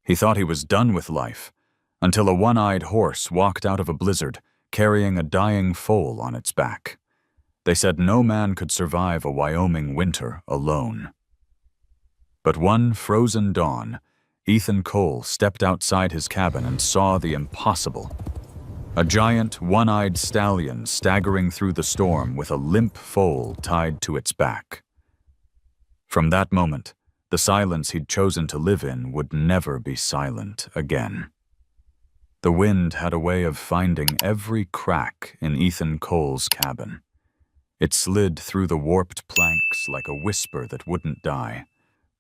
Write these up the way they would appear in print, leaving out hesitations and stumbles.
He thought he was done with life, until a one-eyed horse walked out of a blizzard, carrying a dying foal on its back. They said no man could survive a Wyoming winter alone. But one frozen dawn, Ethan Cole stepped outside his cabin and saw the impossible. A giant, one-eyed stallion staggering through the storm with a limp foal tied to its back. From that moment, the silence he'd chosen to live in would never be silent again. The wind had a way of finding every crack in Ethan Cole's cabin. It slid through the warped planks like a whisper that wouldn't die,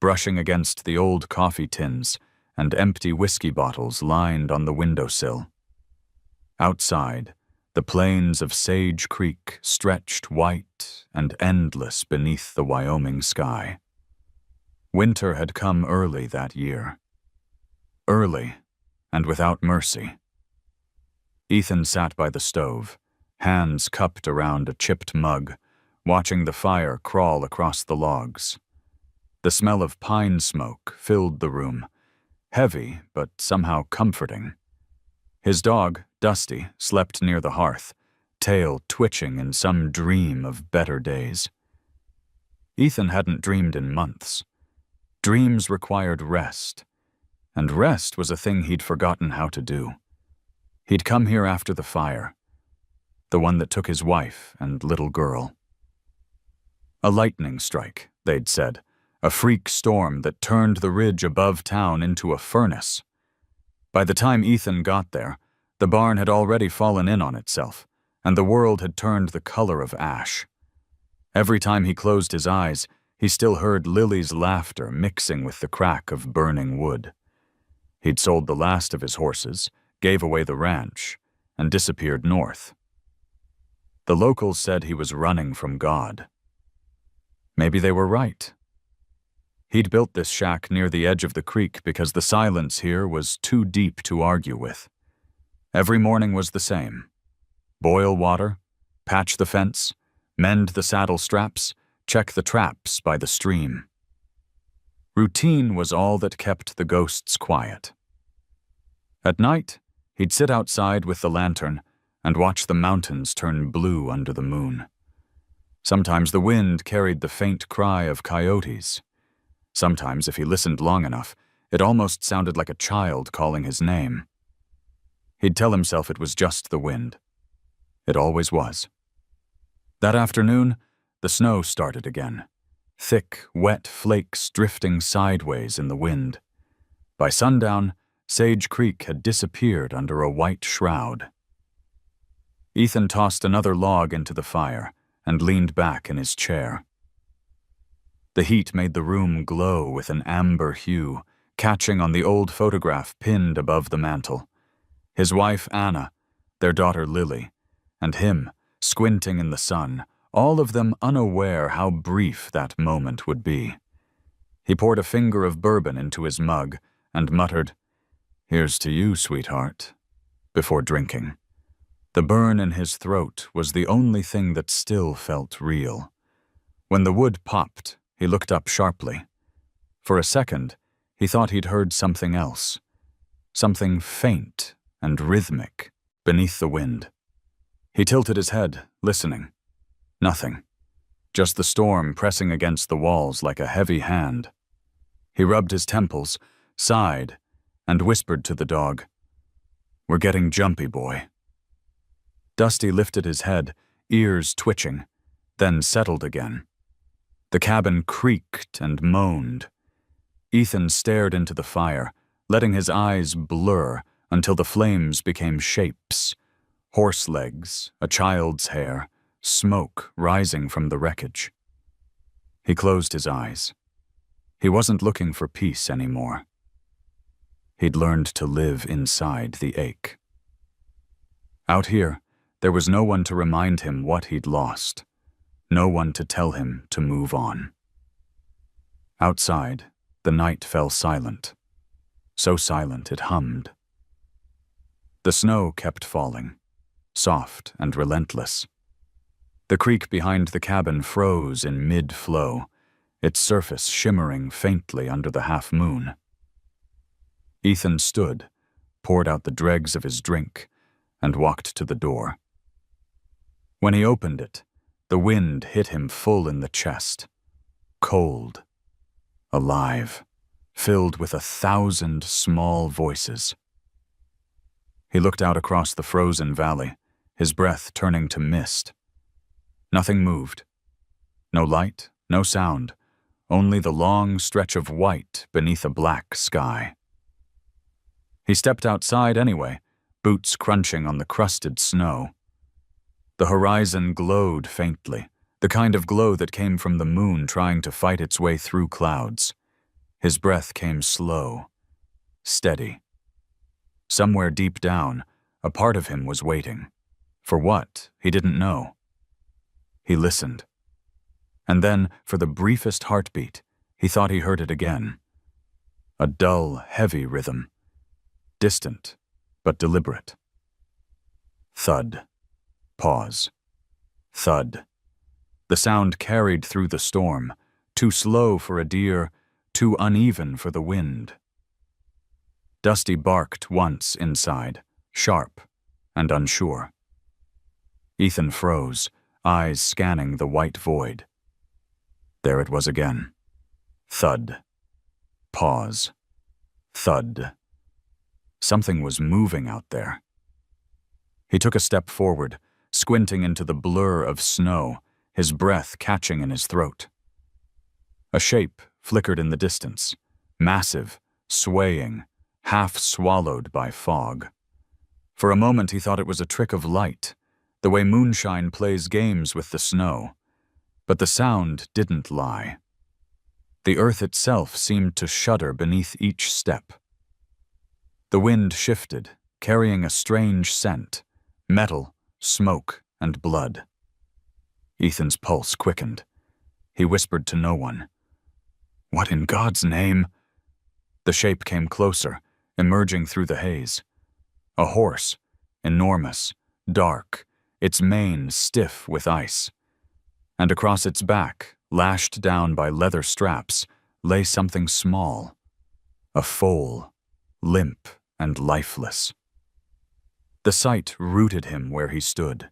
brushing against the old coffee tins and empty whiskey bottles lined on the windowsill. Outside, the plains of Sage Creek stretched white and endless beneath the Wyoming sky. Winter had come early that year. Early and without mercy. Ethan sat by the stove, hands cupped around a chipped mug, watching the fire crawl across the logs. The smell of pine smoke filled the room, heavy but somehow comforting. His dog, Dusty, slept near the hearth, tail twitching in some dream of better days. Ethan hadn't dreamed in months. Dreams required rest, and rest was a thing he'd forgotten how to do. He'd come here after the fire, the one that took his wife and little girl. A lightning strike, they'd said, a freak storm that turned the ridge above town into a furnace. By the time Ethan got there, the barn had already fallen in on itself, and the world had turned the color of ash. Every time he closed his eyes, he still heard Lily's laughter mixing with the crack of burning wood. He'd sold the last of his horses, gave away the ranch, and disappeared north. The locals said he was running from God. Maybe they were right. He'd built this shack near the edge of the creek because the silence here was too deep to argue with. Every morning was the same. Boil water, patch the fence, mend the saddle straps, check the traps by the stream. Routine was all that kept the ghosts quiet. At night, he'd sit outside with the lantern and watch the mountains turn blue under the moon. Sometimes the wind carried the faint cry of coyotes. Sometimes, if he listened long enough, it almost sounded like a child calling his name. He'd tell himself it was just the wind. It always was. That afternoon, the snow started again, thick, wet flakes drifting sideways in the wind. By sundown, Sage Creek had disappeared under a white shroud. Ethan tossed another log into the fire and leaned back in his chair. The heat made the room glow with an amber hue, catching on the old photograph pinned above the mantel. His wife, Anna, their daughter, Lily, and him, squinting in the sun, all of them unaware how brief that moment would be. He poured a finger of bourbon into his mug and muttered, "Here's to you, sweetheart," before drinking. The burn in his throat was the only thing that still felt real. When the wood popped, he looked up sharply. For a second, he thought he'd heard something else, something faint and rhythmic beneath the wind. He tilted his head, listening. Nothing. Just the storm pressing against the walls like a heavy hand. He rubbed his temples, sighed, and whispered to the dog, "We're getting jumpy, boy." Dusty lifted his head, ears twitching, then settled again. The cabin creaked and moaned. Ethan stared into the fire, letting his eyes blur until the flames became shapes. Horse legs, a child's hair, smoke rising from the wreckage. He closed his eyes. He wasn't looking for peace anymore. He'd learned to live inside the ache. Out here, there was no one to remind him what he'd lost, no one to tell him to move on. Outside, the night fell silent, so silent it hummed. The snow kept falling, soft and relentless. The creek behind the cabin froze in mid-flow, its surface shimmering faintly under the half-moon. Ethan stood, poured out the dregs of his drink, and walked to the door. When he opened it, the wind hit him full in the chest. Cold, alive, filled with 1,000 small voices. He looked out across the frozen valley, his breath turning to mist. Nothing moved. No light, no sound, only the long stretch of white beneath a black sky. He stepped outside anyway, boots crunching on the crusted snow. The horizon glowed faintly, the kind of glow that came from the moon trying to fight its way through clouds. His breath came slow, steady. Somewhere deep down, a part of him was waiting. For what, he didn't know. He listened. And then, for the briefest heartbeat, he thought he heard it again. A dull, heavy rhythm. Distant, but deliberate. Thud. Pause. Thud. The sound carried through the storm, too slow for a deer, too uneven for the wind. Dusty barked once inside, sharp and unsure. Ethan froze, eyes scanning the white void. There it was again. Thud. Pause. Thud. Something was moving out there. He took a step forward, squinting into the blur of snow, his breath catching in his throat. A shape flickered in the distance, massive, swaying, half swallowed by fog. For a moment he thought it was a trick of light, the way moonshine plays games with the snow. But the sound didn't lie. The earth itself seemed to shudder beneath each step. The wind shifted, carrying a strange scent, metal, smoke, and blood. Ethan's pulse quickened. He whispered to no one. "What in God's name?" The shape came closer, emerging through the haze. A horse, enormous, dark, its mane stiff with ice. And across its back, lashed down by leather straps, lay something small. A foal, limp and lifeless. The sight rooted him where he stood.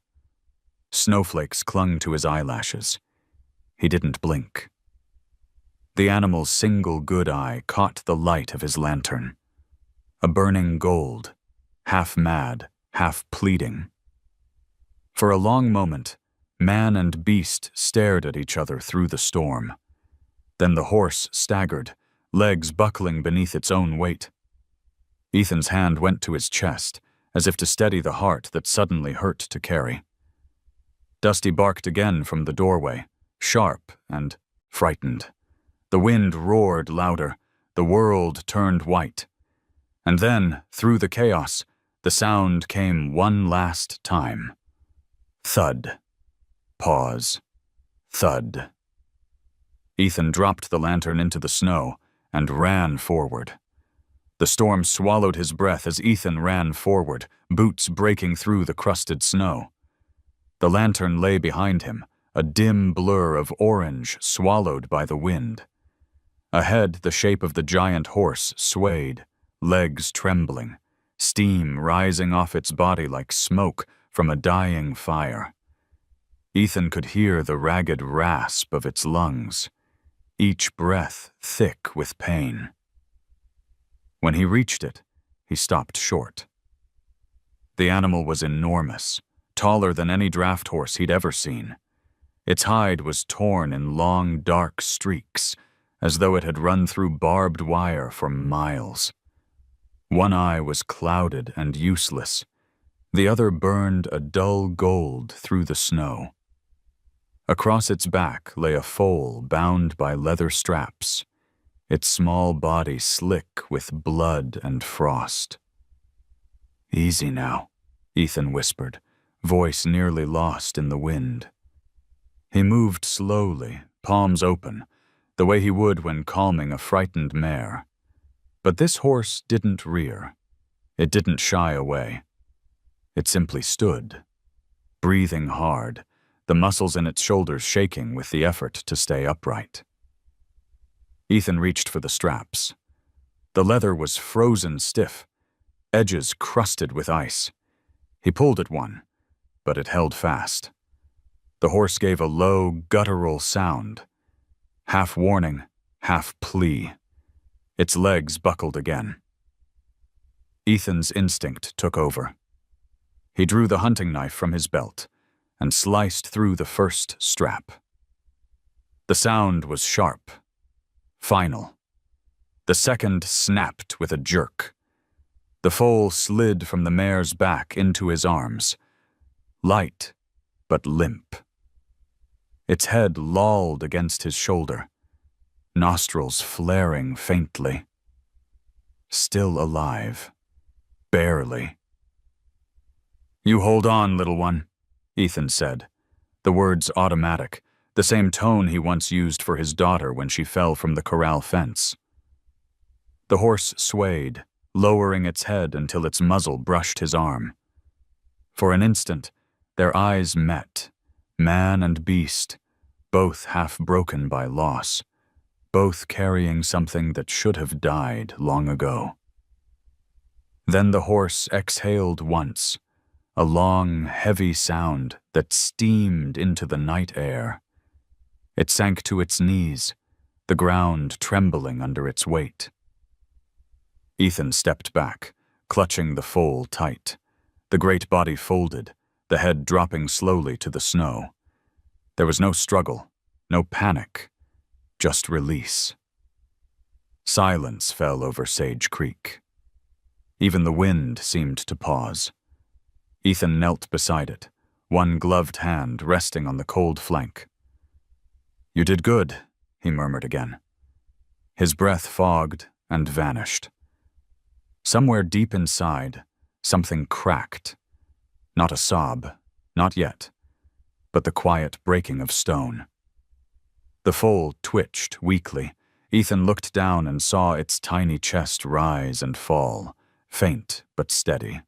Snowflakes clung to his eyelashes. He didn't blink. The animal's single good eye caught the light of his lantern. A burning gold, half mad, half pleading. For a long moment, man and beast stared at each other through the storm. Then the horse staggered, legs buckling beneath its own weight. Ethan's hand went to his chest, as if to steady the heart that suddenly hurt to carry. Dusty barked again from the doorway, sharp and frightened. The wind roared louder, the world turned white. And then, through the chaos, the sound came one last time. Thud. Pause. Thud. Ethan dropped the lantern into the snow and ran forward. The storm swallowed his breath as Ethan ran forward, boots breaking through the crusted snow. The lantern lay behind him, a dim blur of orange swallowed by the wind. Ahead, the shape of the giant horse swayed, legs trembling, steam rising off its body like smoke from a dying fire. Ethan could hear the ragged rasp of its lungs, each breath thick with pain. When he reached it, he stopped short. The animal was enormous, taller than any draft horse he'd ever seen. Its hide was torn in long, dark streaks, as though it had run through barbed wire for miles. One eye was clouded and useless. The other burned a dull gold through the snow. Across its back lay a foal bound by leather straps, its small body slick with blood and frost. "Easy now," Ethan whispered, voice nearly lost in the wind. He moved slowly, palms open, the way he would when calming a frightened mare. But this horse didn't rear. It didn't shy away. It simply stood, breathing hard, the muscles in its shoulders shaking with the effort to stay upright. Ethan reached for the straps. The leather was frozen stiff, edges crusted with ice. He pulled at one, but it held fast. The horse gave a low, guttural sound, half warning, half plea. Its legs buckled again. Ethan's instinct took over. He drew the hunting knife from his belt and sliced through the first strap. The sound was sharp, final. The second snapped with a jerk. The foal slid from the mare's back into his arms, light but limp. Its head lolled against his shoulder, nostrils flaring faintly. Still alive, barely. "You hold on, little one," Ethan said, the words automatic, the same tone he once used for his daughter when she fell from the corral fence. The horse swayed, lowering its head until its muzzle brushed his arm. For an instant, their eyes met, man and beast, both half broken by loss, both carrying something that should have died long ago. Then the horse exhaled once, a long, heavy sound that steamed into the night air. It sank to its knees, the ground trembling under its weight. Ethan stepped back, clutching the foal tight. The great body folded, the head dropping slowly to the snow. There was no struggle, no panic, just release. Silence fell over Sage Creek. Even the wind seemed to pause. Ethan knelt beside it, one gloved hand resting on the cold flank. "You did good," he murmured again. His breath fogged and vanished. Somewhere deep inside, something cracked. Not a sob, not yet, but the quiet breaking of stone. The foal twitched weakly. Ethan looked down and saw its tiny chest rise and fall, faint but steady.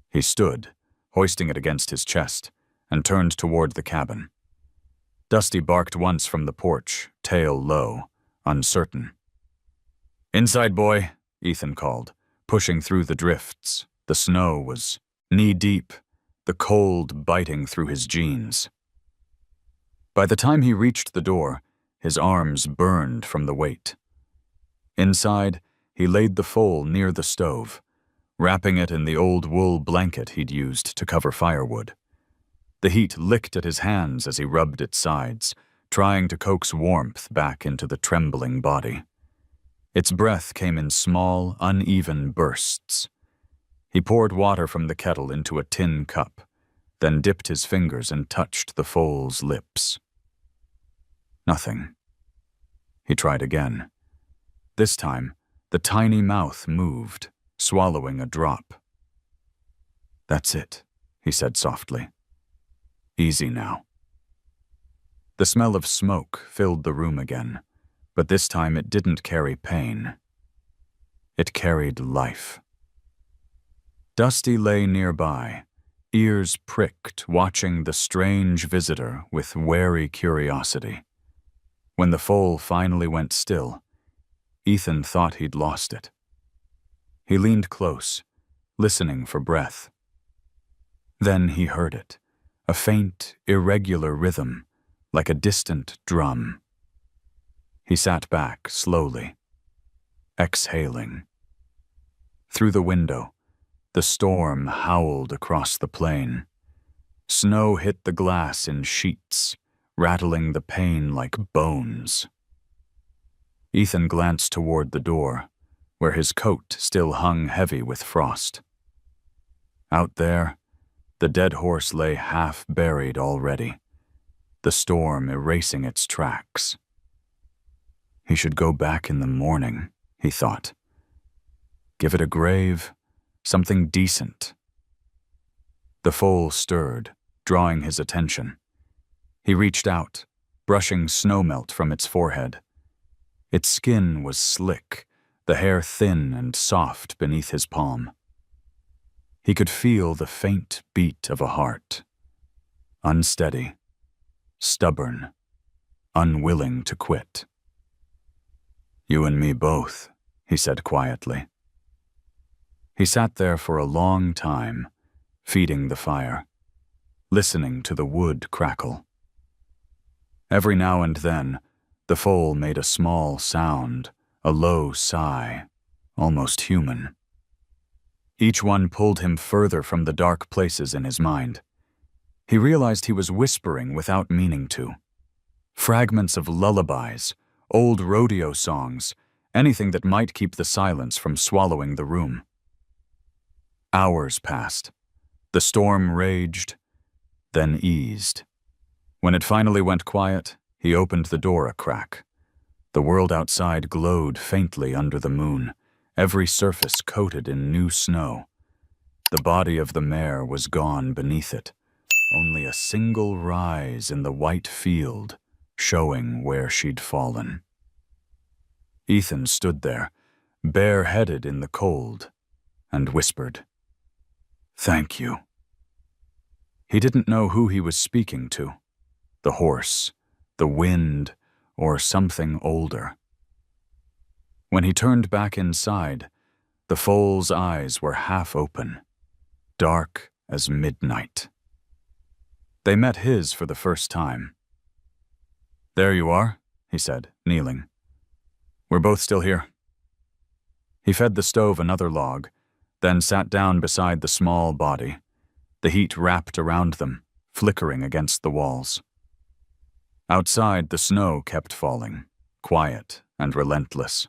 He stood, hoisting it against his chest, and turned toward the cabin. Dusty barked once from the porch, tail low, uncertain. "Inside, boy," Ethan called, pushing through the drifts. The snow was knee-deep, the cold biting through his jeans. By the time he reached the door, his arms burned from the weight. Inside, he laid the foal near the stove, wrapping it in the old wool blanket he'd used to cover firewood. The heat licked at his hands as he rubbed its sides, trying to coax warmth back into the trembling body. Its breath came in small, uneven bursts. He poured water from the kettle into a tin cup, then dipped his fingers and touched the foal's lips. Nothing. He tried again. This time, the tiny mouth moved, swallowing a drop. "That's it," he said softly. "Easy now." The smell of smoke filled the room again, but this time it didn't carry pain. It carried life. Dusty lay nearby, ears pricked, watching the strange visitor with wary curiosity. When the foal finally went still, Ethan thought he'd lost it. He leaned close, listening for breath. Then he heard it, a faint, irregular rhythm, like a distant drum. He sat back slowly, exhaling. Through the window, the storm howled across the plain. Snow hit the glass in sheets, rattling the pane like bones. Ethan glanced toward the door, where his coat still hung heavy with frost. Out there, the dead horse lay half buried already, the storm erasing its tracks. He should go back in the morning, he thought. Give it a grave, something decent. The foal stirred, drawing his attention. He reached out, brushing snowmelt from its forehead. Its skin was slick, the hair thin and soft beneath his palm. He could feel the faint beat of a heart. Unsteady, stubborn, unwilling to quit. "You and me both," he said quietly. He sat there for a long time, feeding the fire, listening to the wood crackle. Every now and then, the foal made a small sound, a low sigh, almost human. Each one pulled him further from the dark places in his mind. He realized he was whispering without meaning to. Fragments of lullabies, old rodeo songs, anything that might keep the silence from swallowing the room. Hours passed. The storm raged, then eased. When it finally went quiet, he opened the door a crack. The world outside glowed faintly under the moon, every surface coated in new snow. The body of the mare was gone beneath it, only a single rise in the white field showing where she'd fallen. Ethan stood there, bareheaded in the cold, and whispered, "Thank you." He didn't know who he was speaking to, the horse, the wind, or something older. When he turned back inside, the foal's eyes were half open, dark as midnight. They met his for the first time. "There you are," he said, kneeling. "We're both still here." He fed the stove another log, then sat down beside the small body, the heat wrapped around them, flickering against the walls. Outside, the snow kept falling, quiet and relentless.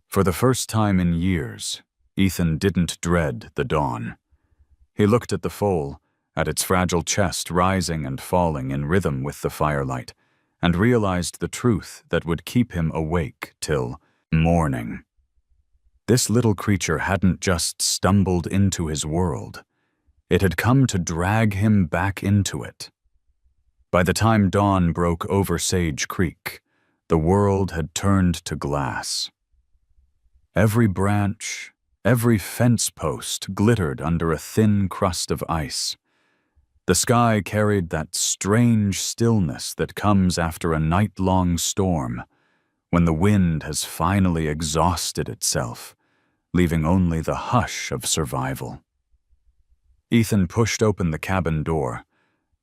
For the first time in years, Ethan didn't dread the dawn. He looked at the foal, at its fragile chest rising and falling in rhythm with the firelight, and realized the truth that would keep him awake till morning. This little creature hadn't just stumbled into his world. It had come to drag him back into it. By the time dawn broke over Sage Creek, the world had turned to glass. Every branch, every fence post glittered under a thin crust of ice. The sky carried that strange stillness that comes after a night-long storm, when the wind has finally exhausted itself, leaving only the hush of survival. Ethan pushed open the cabin door,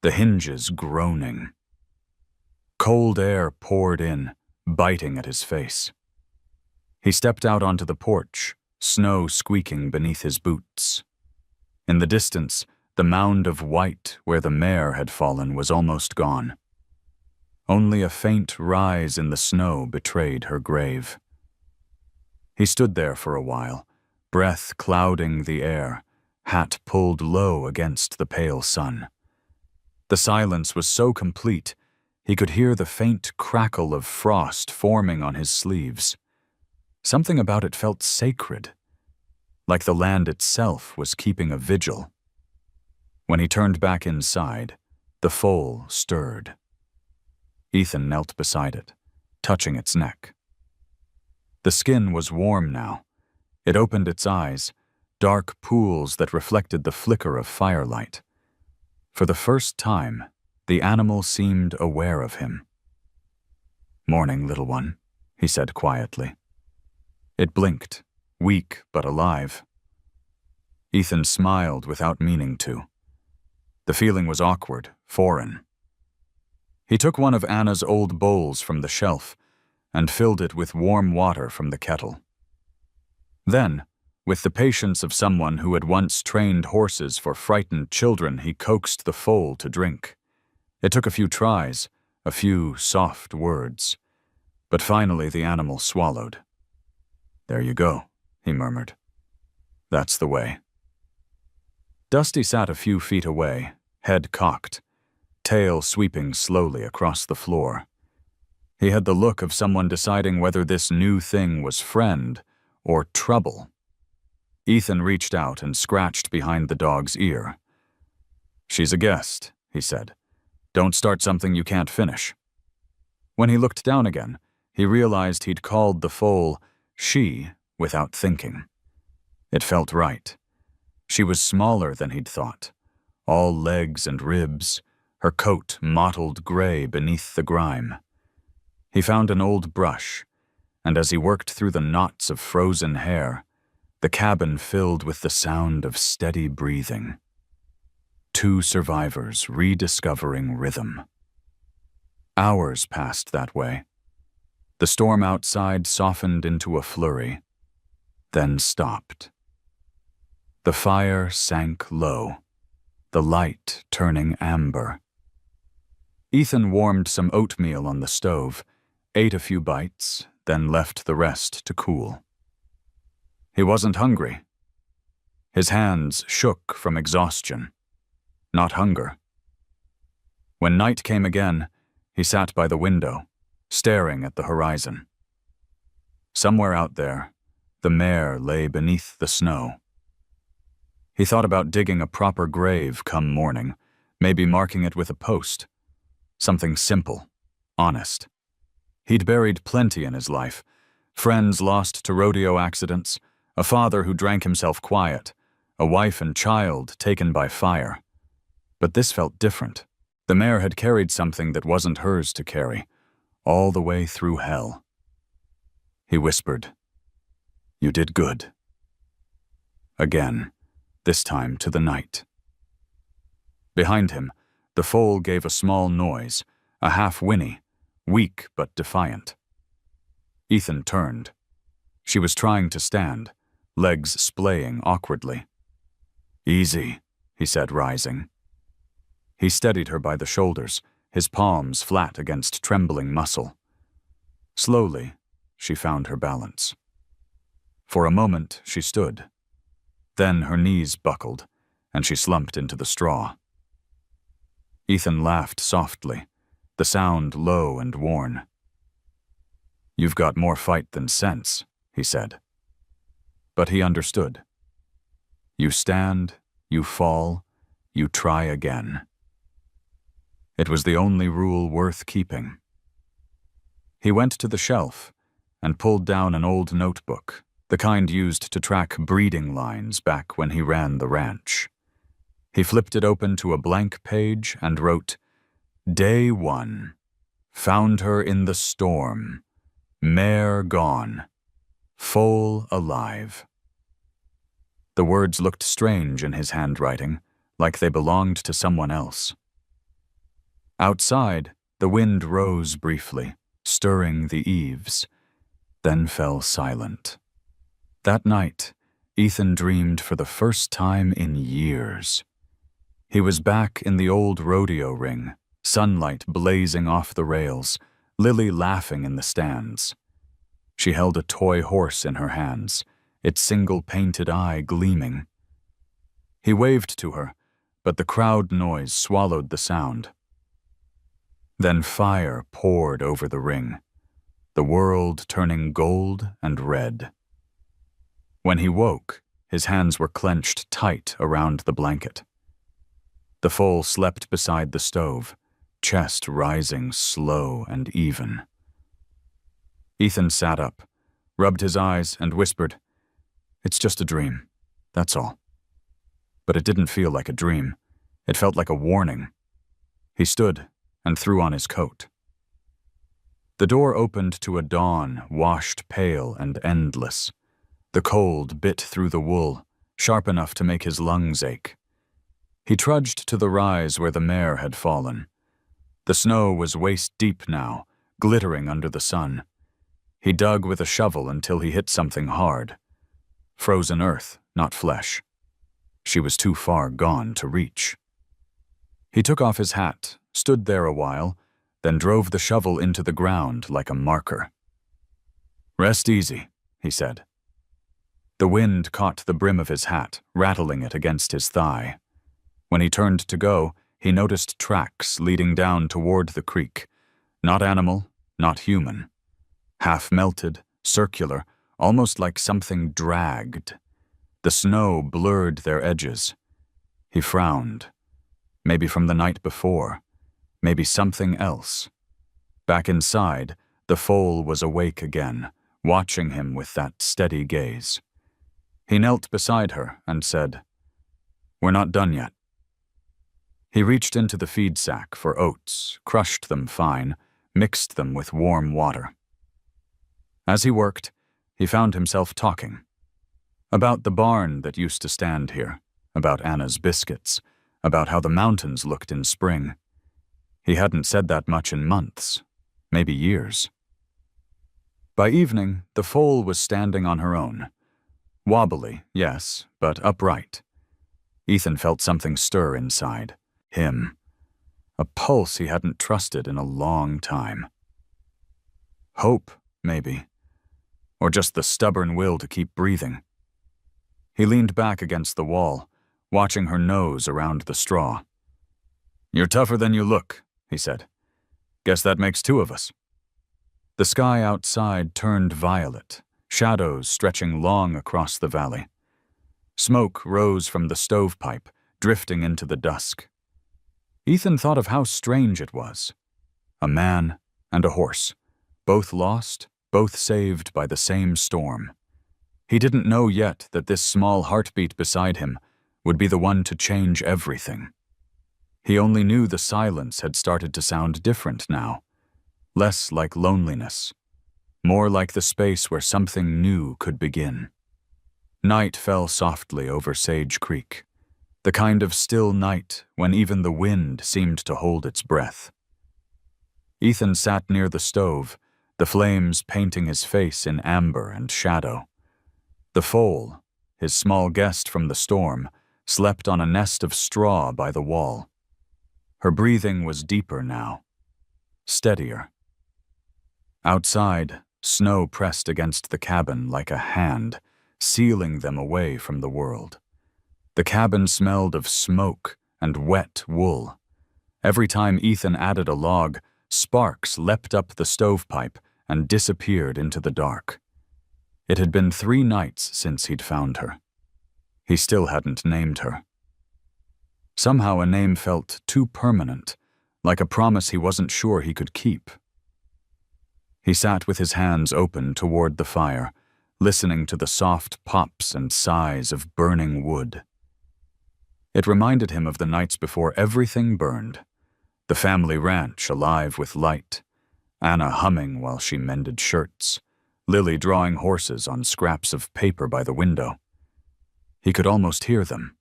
the hinges groaning. Cold air poured in, biting at his face. He stepped out onto the porch, snow squeaking beneath his boots. In the distance, the mound of white where the mare had fallen was almost gone. Only a faint rise in the snow betrayed her grave. He stood there for a while, breath clouding the air, hat pulled low against the pale sun. The silence was so complete, he could hear the faint crackle of frost forming on his sleeves. Something about it felt sacred, like the land itself was keeping a vigil. When he turned back inside, the foal stirred. Ethan knelt beside it, touching its neck. The skin was warm now. It opened its eyes, dark pools that reflected the flicker of firelight. For the first time, the animal seemed aware of him. "Morning, little one," he said quietly. It blinked, weak but alive. Ethan smiled without meaning to. The feeling was awkward, foreign. He took one of Anna's old bowls from the shelf and filled it with warm water from the kettle. Then, with the patience of someone who had once trained horses for frightened children, he coaxed the foal to drink. It took a few tries, a few soft words, but finally the animal swallowed. "There you go," he murmured. "That's the way." Dusty sat a few feet away, head cocked, tail sweeping slowly across the floor. He had the look of someone deciding whether this new thing was friend or trouble. Ethan reached out and scratched behind the dog's ear. "She's a guest," he said. "Don't start something you can't finish." When he looked down again, he realized he'd called the foal she without thinking. It felt right. She was smaller than he'd thought, all legs and ribs, her coat mottled gray beneath the grime. He found an old brush, and as he worked through the knots of frozen hair, the cabin filled with the sound of steady breathing. Two survivors rediscovering rhythm. Hours passed that way. The storm outside softened into a flurry, then stopped. The fire sank low, the light turning amber. Ethan warmed some oatmeal on the stove, ate a few bites, then left the rest to cool. He wasn't hungry. His hands shook from exhaustion, not hunger. When night came again, he sat by the window, staring at the horizon. Somewhere out there, the mare lay beneath the snow. He thought about digging a proper grave come morning, maybe marking it with a post. Something simple, honest. He'd buried plenty in his life. Friends lost to rodeo accidents, a father who drank himself quiet, a wife and child taken by fire. But this felt different. The mare had carried something that wasn't hers to carry, all the way through hell. He whispered, "You did good." Again, this time to the night. Behind him, the foal gave a small noise, a half whinny, weak but defiant. Ethan turned. She was trying to stand, legs splaying awkwardly. "Easy," he said, rising. He steadied her by the shoulders, his palms flat against trembling muscle. Slowly, she found her balance. For a moment, she stood. Then her knees buckled, and she slumped into the straw. Ethan laughed softly, the sound low and worn. "You've got more fight than sense," he said. But he understood. You stand, you fall, you try again. It was the only rule worth keeping. He went to the shelf and pulled down an old notebook, the kind used to track breeding lines back when he ran the ranch. He flipped it open to a blank page and wrote, "Day 1. Found her in the storm. Mare gone. Foal alive." The words looked strange in his handwriting, like they belonged to someone else. Outside, the wind rose briefly, stirring the eaves, then fell silent. That night, Ethan dreamed for the first time in years. He was back in the old rodeo ring, sunlight blazing off the rails, Lily laughing in the stands. She held a toy horse in her hands, its single painted eye gleaming. He waved to her, but the crowd noise swallowed the sound. Then fire poured over the ring, the world turning gold and red. When he woke, his hands were clenched tight around the blanket. The foal slept beside the stove, chest rising slow and even. Ethan sat up, rubbed his eyes, and whispered, "It's just a dream, that's all." But it didn't feel like a dream. It felt like a warning. He stood and threw on his coat. The door opened to a dawn washed pale and endless. The cold bit through the wool, sharp enough to make his lungs ache. He trudged to the rise where the mare had fallen. The snow was waist-deep now, glittering under the sun. He dug with a shovel until he hit something hard. Frozen earth, not flesh. She was too far gone to reach. He took off his hat, stood there a while, then drove the shovel into the ground like a marker. "Rest easy," he said. The wind caught the brim of his hat, rattling it against his thigh. When he turned to go, he noticed tracks leading down toward the creek. Not animal, not human. Half melted, circular, almost like something dragged. The snow blurred their edges. He frowned. Maybe from the night before. Maybe something else. Back inside, the foal was awake again, watching him with that steady gaze. He knelt beside her and said, "We're not done yet." He reached into the feed sack for oats, crushed them fine, mixed them with warm water. As he worked, he found himself talking. About the barn that used to stand here, about Anna's biscuits, about how the mountains looked in spring. He hadn't said that much in months, maybe years. By evening, the foal was standing on her own. Wobbly, yes, but upright. Ethan felt something stir inside. Him. A pulse he hadn't trusted in a long time. Hope, maybe. Or just the stubborn will to keep breathing. He leaned back against the wall, watching her nose around the straw. "You're tougher than you look," he said. "Guess that makes two of us." The sky outside turned violet, shadows stretching long across the valley. Smoke rose from the stovepipe, drifting into the dusk. Ethan thought of how strange it was. A man and a horse, both lost, both saved by the same storm. He didn't know yet that this small heartbeat beside him would be the one to change everything. He only knew the silence had started to sound different now, less like loneliness, more like the space where something new could begin. Night fell softly over Sage Creek, the kind of still night when even the wind seemed to hold its breath. Ethan sat near the stove, the flames painting his face in amber and shadow. The foal, his small guest from the storm, slept on a nest of straw by the wall. Her breathing was deeper now, steadier. Outside, snow pressed against the cabin like a hand, sealing them away from the world. The cabin smelled of smoke and wet wool. Every time Ethan added a log, sparks leapt up the stovepipe and disappeared into the dark. It had been 3 nights since he'd found her. He still hadn't named her. Somehow a name felt too permanent, like a promise he wasn't sure he could keep. He sat with his hands open toward the fire, listening to the soft pops and sighs of burning wood. It reminded him of the nights before everything burned. The family ranch alive with light, Anna humming while she mended shirts, Lily drawing horses on scraps of paper by the window. He could almost hear them.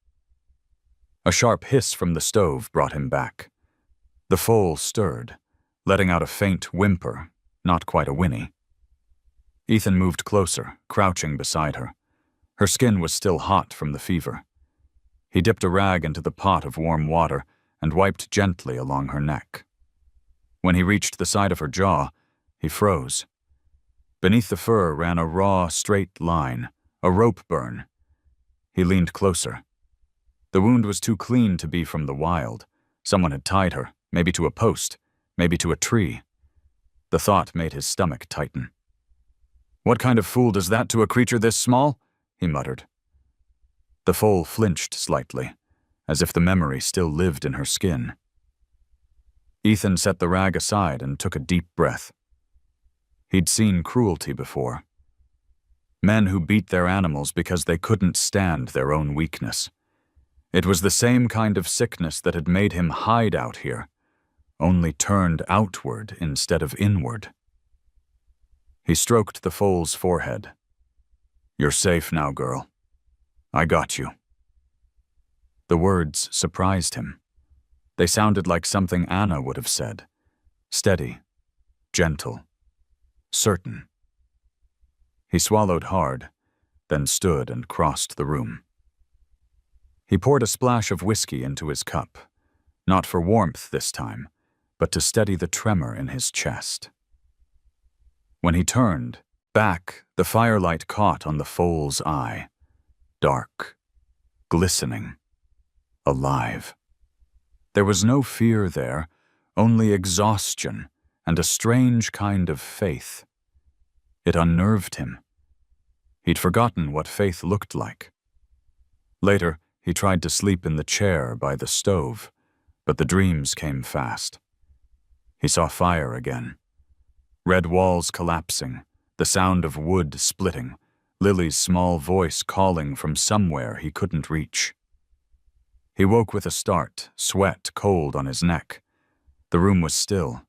A sharp hiss from the stove brought him back. The foal stirred, letting out a faint whimper, not quite a whinny. Ethan moved closer, crouching beside her. Her skin was still hot from the fever. He dipped a rag into the pot of warm water and wiped gently along her neck. When he reached the side of her jaw, he froze. Beneath the fur ran a raw, straight line, a rope burn. He leaned closer. The wound was too clean to be from the wild. Someone had tied her, maybe to a post, maybe to a tree. The thought made his stomach tighten. "What kind of fool does that to a creature this small?" he muttered. The foal flinched slightly, as if the memory still lived in her skin. Ethan set the rag aside and took a deep breath. He'd seen cruelty before. Men who beat their animals because they couldn't stand their own weakness. It was the same kind of sickness that had made him hide out here, only turned outward instead of inward. He stroked the foal's forehead. "You're safe now, girl. I got you." The words surprised him. They sounded like something Anna would have said. Steady, gentle, certain. He swallowed hard, then stood and crossed the room. He poured a splash of whiskey into his cup, not for warmth this time, but to steady the tremor in his chest. When he turned, back, the firelight caught on the foal's eye. Dark, glistening, alive. There was no fear there, only exhaustion and a strange kind of faith. It unnerved him. He'd forgotten what faith looked like. Later, he tried to sleep in the chair by the stove, but the dreams came fast. He saw fire again. Red walls collapsing, the sound of wood splitting, Lily's small voice calling from somewhere he couldn't reach. He woke with a start, sweat cold on his neck. The room was still.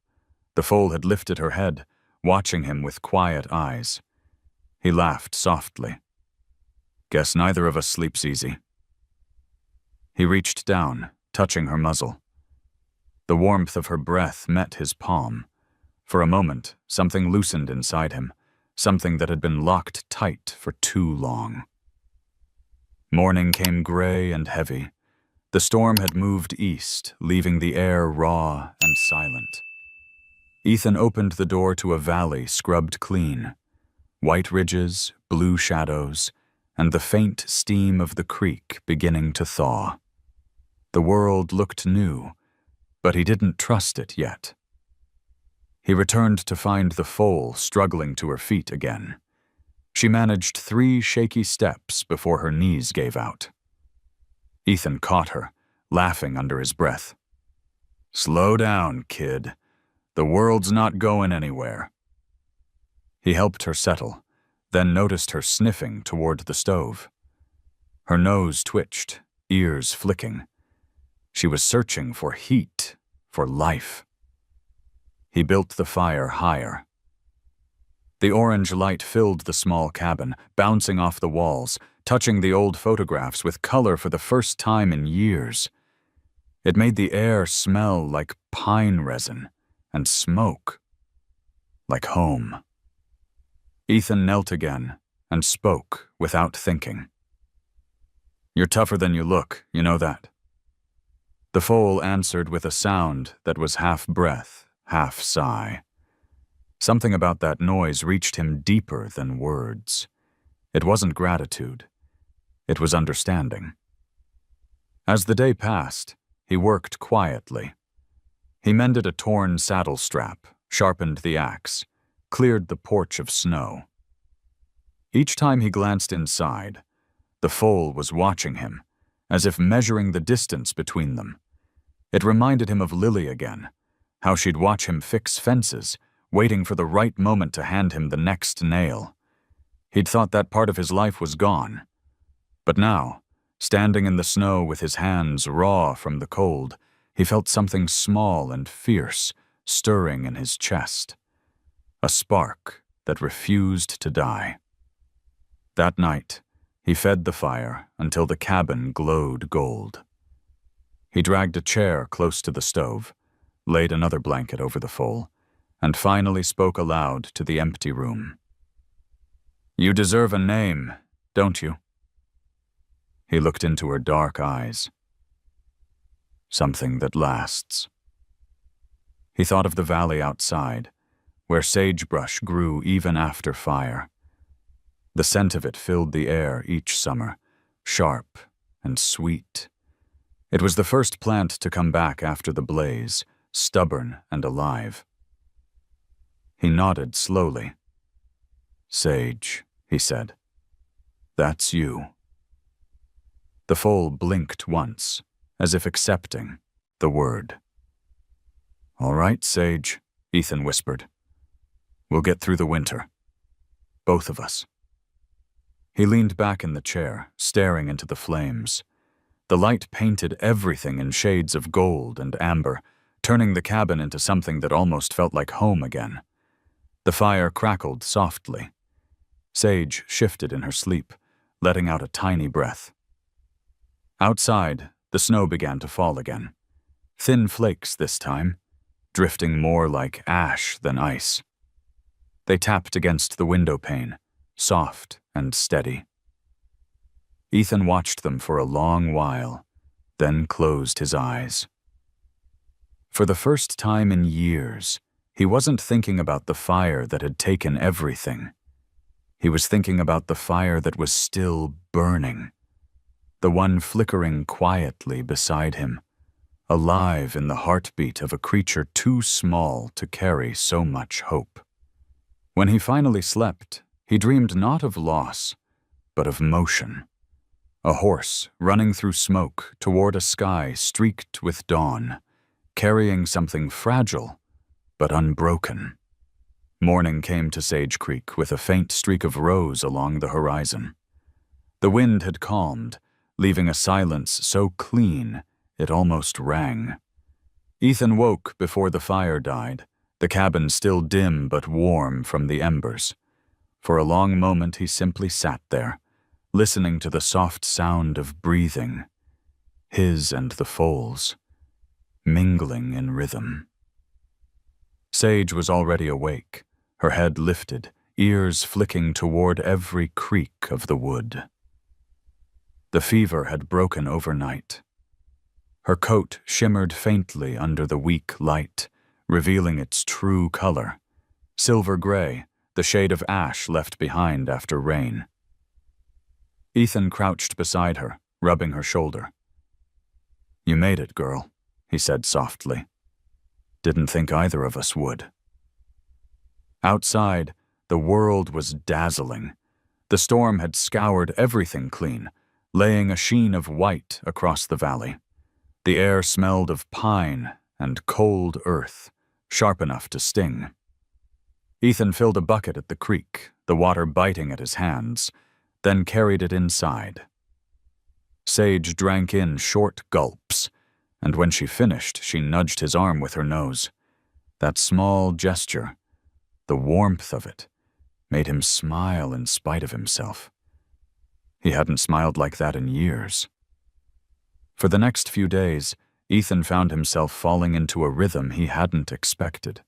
The foal had lifted her head, watching him with quiet eyes. He laughed softly. "Guess neither of us sleeps easy." He reached down, touching her muzzle. The warmth of her breath met his palm. For a moment, something loosened inside him, something that had been locked tight for too long. Morning came gray and heavy. The storm had moved east, leaving the air raw and silent. Ethan opened the door to a valley scrubbed clean. White ridges, blue shadows, and the faint steam of the creek beginning to thaw. The world looked new, but he didn't trust it yet. He returned to find the foal struggling to her feet again. She managed 3 shaky steps before her knees gave out. Ethan caught her, laughing under his breath. "Slow down, kid. The world's not going anywhere." He helped her settle, then noticed her sniffing toward the stove. Her nose twitched, ears flicking. She was searching for heat, for life. He built the fire higher. The orange light filled the small cabin, bouncing off the walls, touching the old photographs with color for the first time in years. It made the air smell like pine resin and smoke, like home. Ethan knelt again and spoke without thinking. "You're tougher than you look, you know that." The foal answered with a sound that was half breath, half sigh. Something about that noise reached him deeper than words. It wasn't gratitude. It was understanding. As the day passed, he worked quietly. He mended a torn saddle strap, sharpened the axe, cleared the porch of snow. Each time he glanced inside, the foal was watching him, as if measuring the distance between them. It reminded him of Lily again, how she'd watch him fix fences, waiting for the right moment to hand him the next nail. He'd thought that part of his life was gone. But now, standing in the snow with his hands raw from the cold, he felt something small and fierce stirring in his chest. A spark that refused to die. That night, he fed the fire until the cabin glowed gold. He dragged a chair close to the stove, laid another blanket over the foal, and finally spoke aloud to the empty room. "You deserve a name, don't you?" He looked into her dark eyes. "Something that lasts." He thought of the valley outside, where sagebrush grew even after fire. The scent of it filled the air each summer, sharp and sweet. It was the first plant to come back after the blaze, stubborn and alive. He nodded slowly. "Sage," he said. "That's you." The foal blinked once, as if accepting the word. "All right, Sage," Ethan whispered. "We'll get through the winter. Both of us." He leaned back in the chair, staring into the flames. The light painted everything in shades of gold and amber, turning the cabin into something that almost felt like home again. The fire crackled softly. Sage shifted in her sleep, letting out a tiny breath. Outside, the snow began to fall again. Thin flakes this time, drifting more like ash than ice. They tapped against the window pane, soft and steady. Ethan watched them for a long while, then closed his eyes. For the first time in years, he wasn't thinking about the fire that had taken everything. He was thinking about the fire that was still burning, the one flickering quietly beside him, alive in the heartbeat of a creature too small to carry so much hope. When he finally slept, he dreamed not of loss, but of motion. A horse running through smoke toward a sky streaked with dawn, carrying something fragile but unbroken. Morning came to Sage Creek with a faint streak of rose along the horizon. The wind had calmed, leaving a silence so clean it almost rang. Ethan woke before the fire died, the cabin still dim but warm from the embers. For a long moment he simply sat there, listening to the soft sound of breathing, his and the foal's, mingling in rhythm. Sage was already awake, her head lifted, ears flicking toward every creak of the wood. The fever had broken overnight. Her coat shimmered faintly under the weak light, revealing its true color, silver gray, the shade of ash left behind after rain. Ethan crouched beside her, rubbing her shoulder. "You made it, girl," he said softly. "Didn't think either of us would." Outside, the world was dazzling. The storm had scoured everything clean, laying a sheen of white across the valley. The air smelled of pine and cold earth, sharp enough to sting. Ethan filled a bucket at the creek, the water biting at his hands, then carried it inside. Sage drank in short gulps, and when she finished, she nudged his arm with her nose. That small gesture, the warmth of it, made him smile in spite of himself. He hadn't smiled like that in years. For the next few days, Ethan found himself falling into a rhythm he hadn't expected.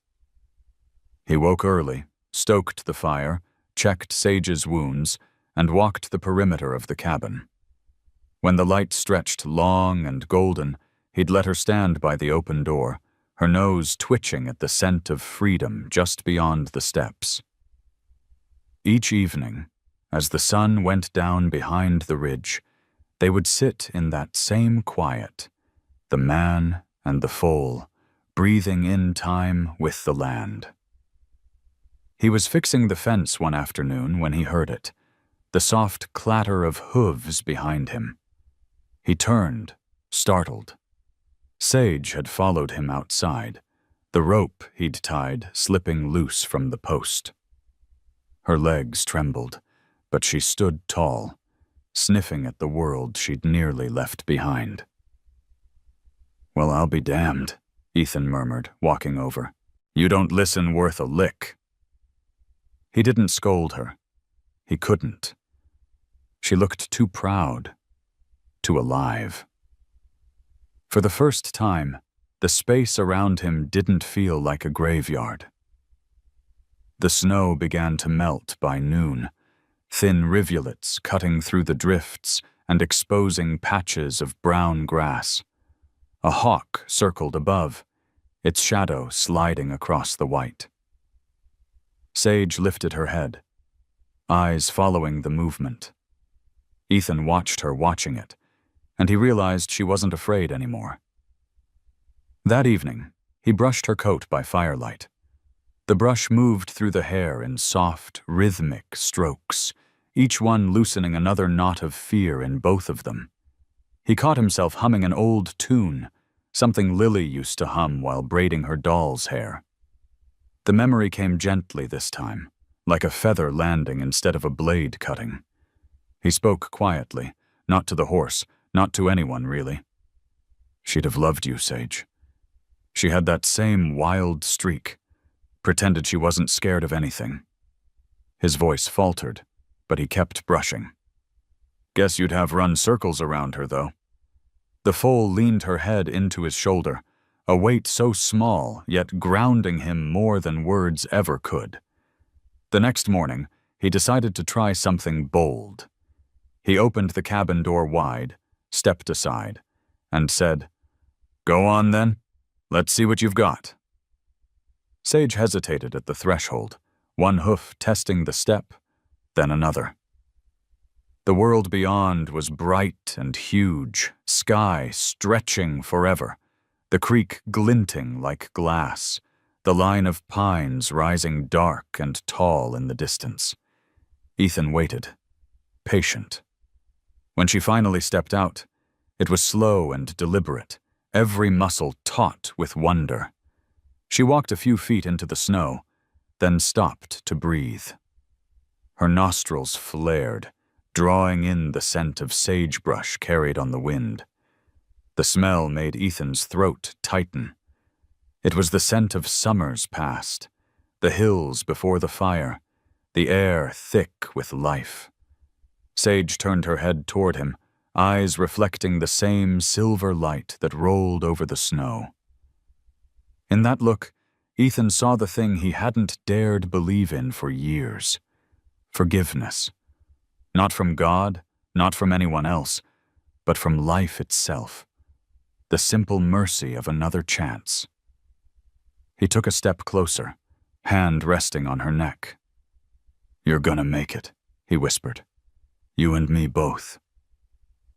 He woke early, stoked the fire, checked Sage's wounds, and walked the perimeter of the cabin. When the light stretched long and golden, he'd let her stand by the open door, her nose twitching at the scent of freedom just beyond the steps. Each evening, as the sun went down behind the ridge, they would sit in that same quiet, the man and the foal, breathing in time with the land. He was fixing the fence one afternoon when he heard it, the soft clatter of hooves behind him. He turned, startled. Sage had followed him outside, the rope he'd tied slipping loose from the post. Her legs trembled, but she stood tall, sniffing at the world she'd nearly left behind. "Well, I'll be damned," Ethan murmured, walking over. "You don't listen worth a lick." He didn't scold her. He couldn't. She looked too proud, too alive. For the first time, the space around him didn't feel like a graveyard. The snow began to melt by noon, thin rivulets cutting through the drifts and exposing patches of brown grass. A hawk circled above, its shadow sliding across the white. Sage lifted her head, eyes following the movement. Ethan watched her watching it, and he realized she wasn't afraid anymore. That evening, he brushed her coat by firelight. The brush moved through the hair in soft, rhythmic strokes, each one loosening another knot of fear in both of them. He caught himself humming an old tune, something Lily used to hum while braiding her doll's hair. The memory came gently this time, like a feather landing instead of a blade cutting. He spoke quietly, not to the horse, not to anyone really. "She'd have loved you, Sage. She had that same wild streak, pretended she wasn't scared of anything." His voice faltered, but he kept brushing. "Guess you'd have run circles around her, though." The foal leaned her head into his shoulder, a weight so small, yet grounding him more than words ever could. The next morning, he decided to try something bold. He opened the cabin door wide, stepped aside, and said, "Go on, then. Let's see what you've got." Sage hesitated at the threshold, one hoof testing the step, then another. The world beyond was bright and huge, sky stretching forever, the creek glinting like glass, the line of pines rising dark and tall in the distance. Ethan waited, patient. When she finally stepped out, it was slow and deliberate, every muscle taut with wonder. She walked a few feet into the snow, then stopped to breathe. Her nostrils flared, drawing in the scent of sagebrush carried on the wind. The smell made Ethan's throat tighten. It was the scent of summers past, the hills before the fire, the air thick with life. Sage turned her head toward him, eyes reflecting the same silver light that rolled over the snow. In that look, Ethan saw the thing he hadn't dared believe in for years: forgiveness. Not from God, not from anyone else, but from life itself. The simple mercy of another chance. He took a step closer, hand resting on her neck. "You're gonna make it," he whispered. "You and me both."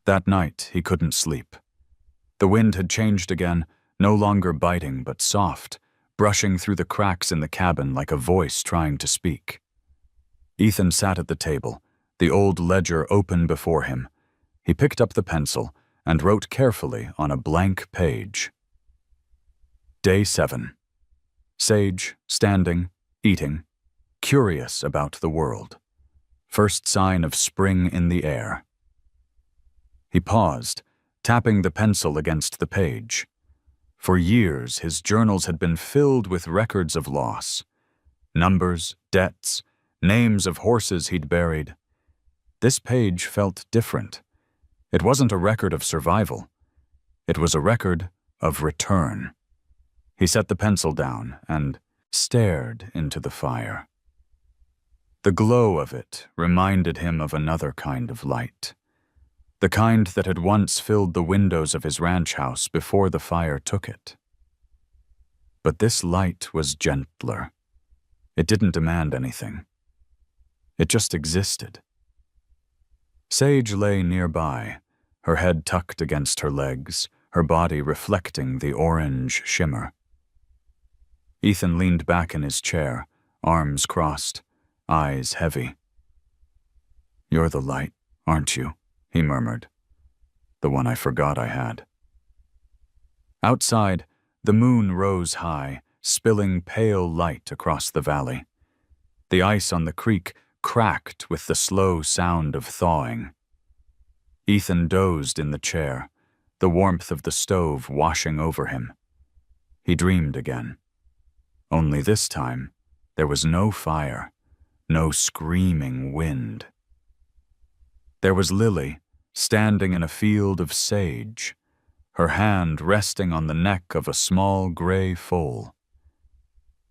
That night, he couldn't sleep. The wind had changed again, no longer biting but soft, brushing through the cracks in the cabin like a voice trying to speak. Ethan sat at the table, the old ledger open before him. He picked up the pencil and wrote carefully on a blank page. Day 7. Sage, standing, eating, curious about the world. First sign of spring in the air. He paused, tapping the pencil against the page. For years, his journals had been filled with records of loss. Numbers, debts, names of horses he'd buried. This page felt different. It wasn't a record of survival. It was a record of return. He set the pencil down and stared into the fire. The glow of it reminded him of another kind of light. The kind that had once filled the windows of his ranch house before the fire took it. But this light was gentler. It didn't demand anything. It just existed. Sage lay nearby, her head tucked against her legs, her body reflecting the orange shimmer. Ethan leaned back in his chair, arms crossed, eyes heavy. "You're the light, aren't you?" he murmured. "The one I forgot I had." Outside, the moon rose high, spilling pale light across the valley. The ice on the creek cracked with the slow sound of thawing. Ethan dozed in the chair, the warmth of the stove washing over him. He dreamed again. Only this time, there was no fire, no screaming wind. There was Lily, standing in a field of sage, her hand resting on the neck of a small gray foal.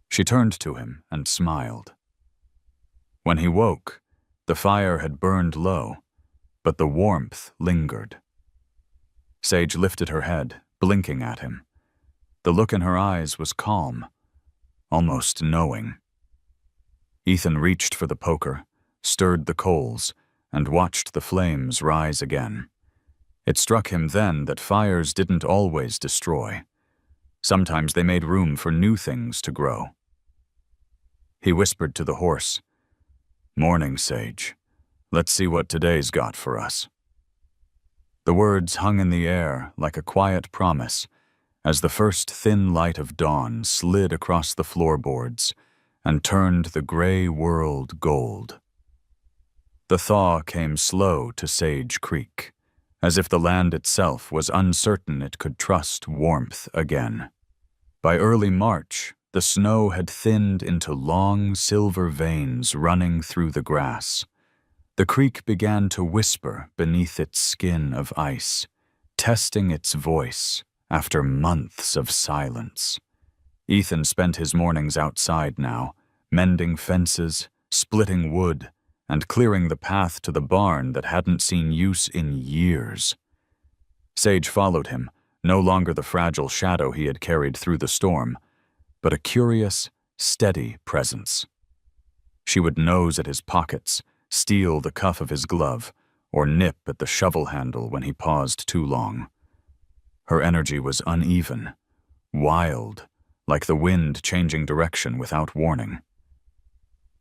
She turned to him and smiled. When he woke, the fire had burned low, but the warmth lingered. Sage lifted her head, blinking at him. The look in her eyes was calm, almost knowing. Ethan reached for the poker, stirred the coals, and watched the flames rise again. It struck him then that fires didn't always destroy. Sometimes they made room for new things to grow. He whispered to the horse, "Morning, Sage. Let's see what today's got for us." The words hung in the air like a quiet promise as the first thin light of dawn slid across the floorboards and turned the gray world gold. The thaw came slow to Sage Creek, as if the land itself was uncertain it could trust warmth again. By early March, the snow had thinned into long silver veins running through the grass. The creek began to whisper beneath its skin of ice, testing its voice after months of silence. Ethan spent his mornings outside now, mending fences, splitting wood, and clearing the path to the barn that hadn't seen use in years. Sage followed him, no longer the fragile shadow he had carried through the storm, but a curious, steady presence. She would nose at his pockets, steal the cuff of his glove, or nip at the shovel handle when he paused too long. Her energy was uneven, wild, like the wind changing direction without warning.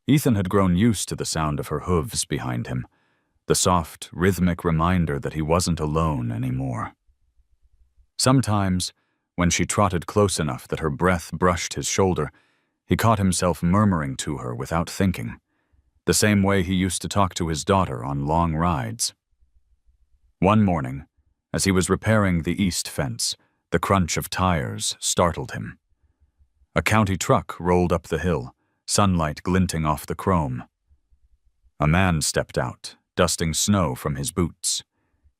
Ethan had grown used to the sound of her hooves behind him, the soft, rhythmic reminder that he wasn't alone anymore. Sometimes, when she trotted close enough that her breath brushed his shoulder, he caught himself murmuring to her without thinking, the same way he used to talk to his daughter on long rides. One morning, as he was repairing the east fence, the crunch of tires startled him. A county truck rolled up the hill, sunlight glinting off the chrome. A man stepped out, dusting snow from his boots.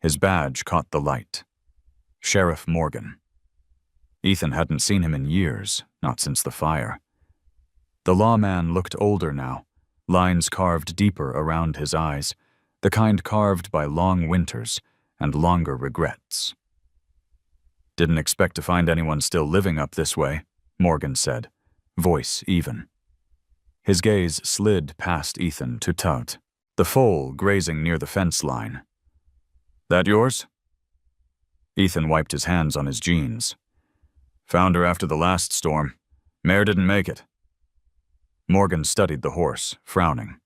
His badge caught the light. Sheriff Morgan. Ethan hadn't seen him in years, not since the fire. The lawman looked older now, lines carved deeper around his eyes, the kind carved by long winters and longer regrets. "Didn't expect to find anyone still living up this way," Morgan said, voice even. His gaze slid past Ethan to Tut, the foal grazing near the fence line. "That yours?" Ethan wiped his hands on his jeans. "Found her after the last storm. Mare didn't make it." Morgan studied the horse, frowning.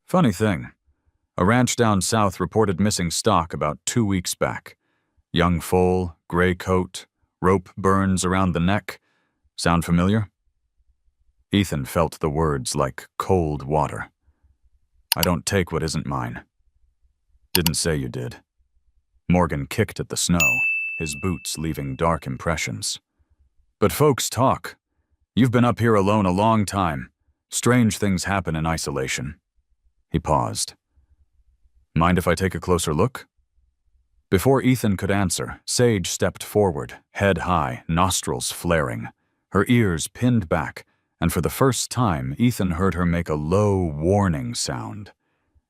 "Funny thing. A ranch down south reported missing stock about 2 weeks back. Young foal, gray coat, rope burns around the neck. Sound familiar?" Ethan felt the words like cold water. "I don't take what isn't mine." "Didn't say you did." Morgan kicked at the snow, his boots leaving dark impressions. "But folks talk. You've been up here alone a long time. Strange things happen in isolation." He paused. "Mind if I take a closer look?" Before Ethan could answer, Sage stepped forward, head high, nostrils flaring, her ears pinned back, and for the first time Ethan heard her make a low, warning sound.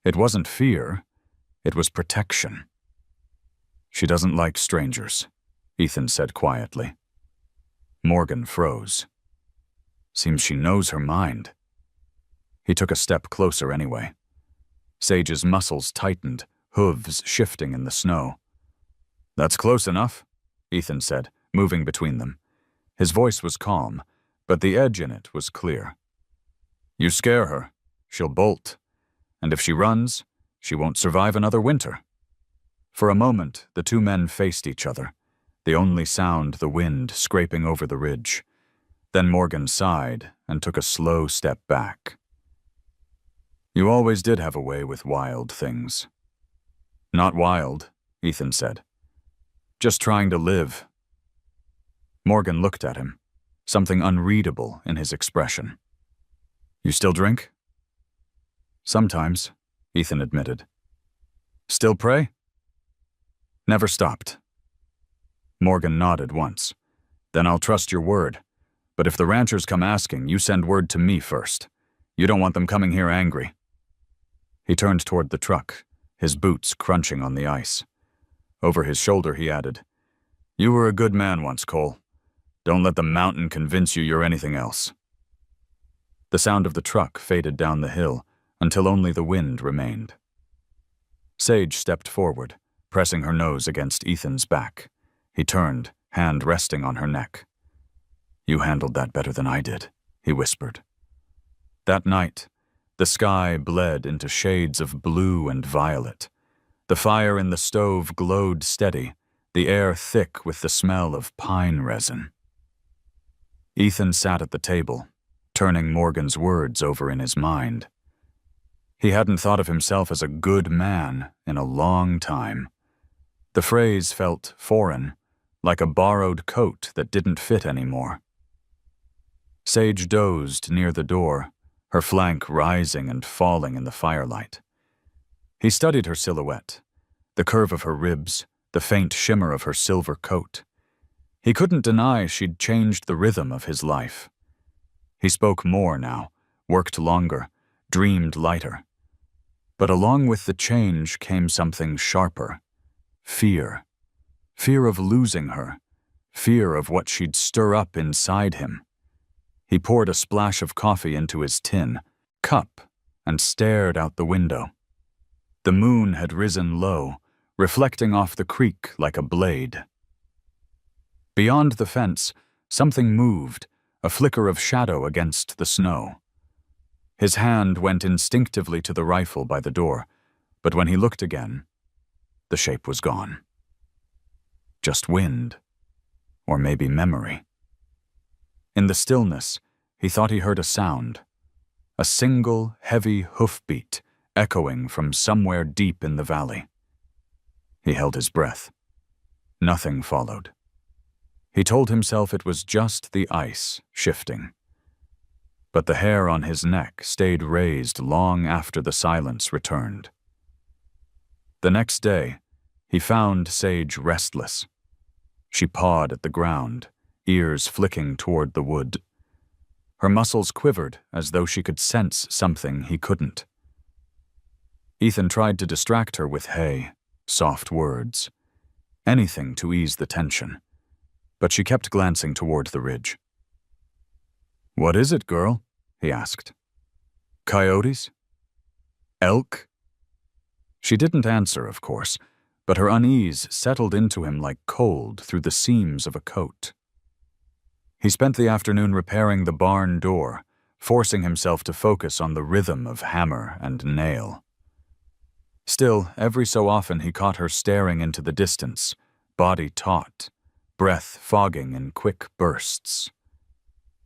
It wasn't fear, it was protection. "She doesn't like strangers," Ethan said quietly. Morgan froze. Seems she knows her mind. He took a step closer anyway. Sage's muscles tightened, hooves shifting in the snow. "That's close enough," Ethan said, moving between them. His voice was calm, but the edge in it was clear. "You scare her, she'll bolt. And if she runs, she won't survive another winter." For a moment, the two men faced each other, the only sound the wind scraping over the ridge. Then Morgan sighed and took a slow step back. "You always did have a way with wild things." "Not wild," Ethan said. "Just trying to live." Morgan looked at him, something unreadable in his expression. "You still drink?" "Sometimes," Ethan admitted. "Still pray?" "Never stopped." Morgan nodded once. "Then I'll trust your word. But if the ranchers come asking, you send word to me first. You don't want them coming here angry." He turned toward the truck, his boots crunching on the ice. Over his shoulder he added, "You were a good man once, Cole. Don't let the mountain convince you you're anything else." The sound of the truck faded down the hill until only the wind remained. Sage stepped forward, pressing her nose against Ethan's back. He turned, hand resting on her neck. "You handled that better than I did," he whispered. That night, the sky bled into shades of blue and violet. The fire in the stove glowed steady, the air thick with the smell of pine resin. Ethan sat at the table, turning Morgan's words over in his mind. He hadn't thought of himself as a good man in a long time. The phrase felt foreign, like a borrowed coat that didn't fit anymore. Sage dozed near the door, her flank rising and falling in the firelight. He studied her silhouette, the curve of her ribs, the faint shimmer of her silver coat. He couldn't deny she'd changed the rhythm of his life. He spoke more now, worked longer, dreamed lighter. But along with the change came something sharper. Fear. Fear of losing her. Fear of what she'd stir up inside him. He poured a splash of coffee into his tin, cup, and stared out the window. The moon had risen low, reflecting off the creek like a blade. Beyond the fence, something moved, a flicker of shadow against the snow. His hand went instinctively to the rifle by the door, but when he looked again, the shape was gone. Just wind, or maybe memory. In the stillness, he thought he heard a sound, a single, heavy hoofbeat echoing from somewhere deep in the valley. He held his breath. Nothing followed. He told himself it was just the ice shifting. But the hair on his neck stayed raised long after the silence returned. The next day, he found Sage restless. She pawed at the ground, ears flicking toward the wood. Her muscles quivered as though she could sense something he couldn't. Ethan tried to distract her with hay, soft words, anything to ease the tension, but she kept glancing toward the ridge. "What is it, girl?" he asked. "Coyotes? Elk?" She didn't answer, of course, but her unease settled into him like cold through the seams of a coat. He spent the afternoon repairing the barn door, forcing himself to focus on the rhythm of hammer and nail. Still, every so often he caught her staring into the distance, body taut, breath fogging in quick bursts.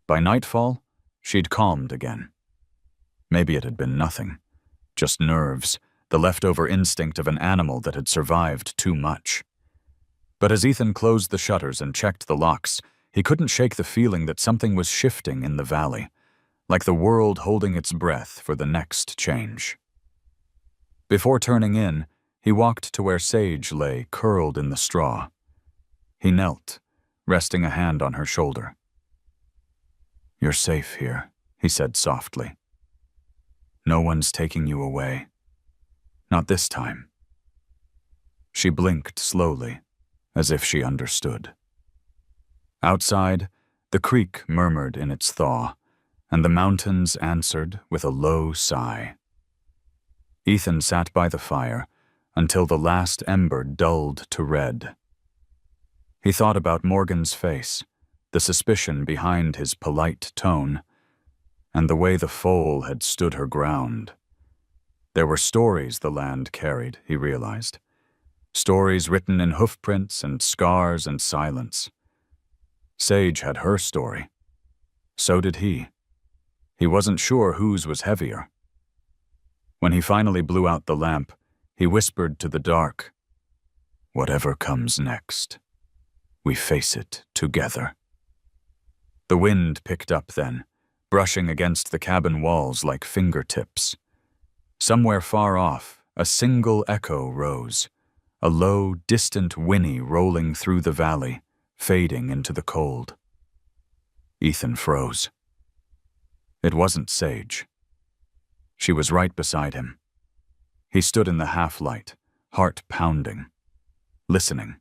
By nightfall, she'd calmed again. Maybe it had been nothing, just nerves, the leftover instinct of an animal that had survived too much. But as Ethan closed the shutters and checked the locks, he couldn't shake the feeling that something was shifting in the valley, like the world holding its breath for the next change. Before turning in, he walked to where Sage lay curled in the straw. He knelt, resting a hand on her shoulder. "You're safe here," he said softly. "No one's taking you away. Not this time." She blinked slowly, as if she understood. Outside, the creek murmured in its thaw, and the mountains answered with a low sigh. Ethan sat by the fire until the last ember dulled to red. He thought about Morgan's face, the suspicion behind his polite tone, and the way the foal had stood her ground. There were stories the land carried, he realized. Stories written in hoofprints and scars and silence. Sage had her story. So did he. He wasn't sure whose was heavier. When he finally blew out the lamp, he whispered to the dark, "Whatever comes next, we face it together." The wind picked up then, brushing against the cabin walls like fingertips. Somewhere far off, a single echo rose, a low, distant whinny rolling through the valley, fading into the cold. Ethan froze. It wasn't Sage. She was right beside him. He stood in the half-light, heart pounding, listening.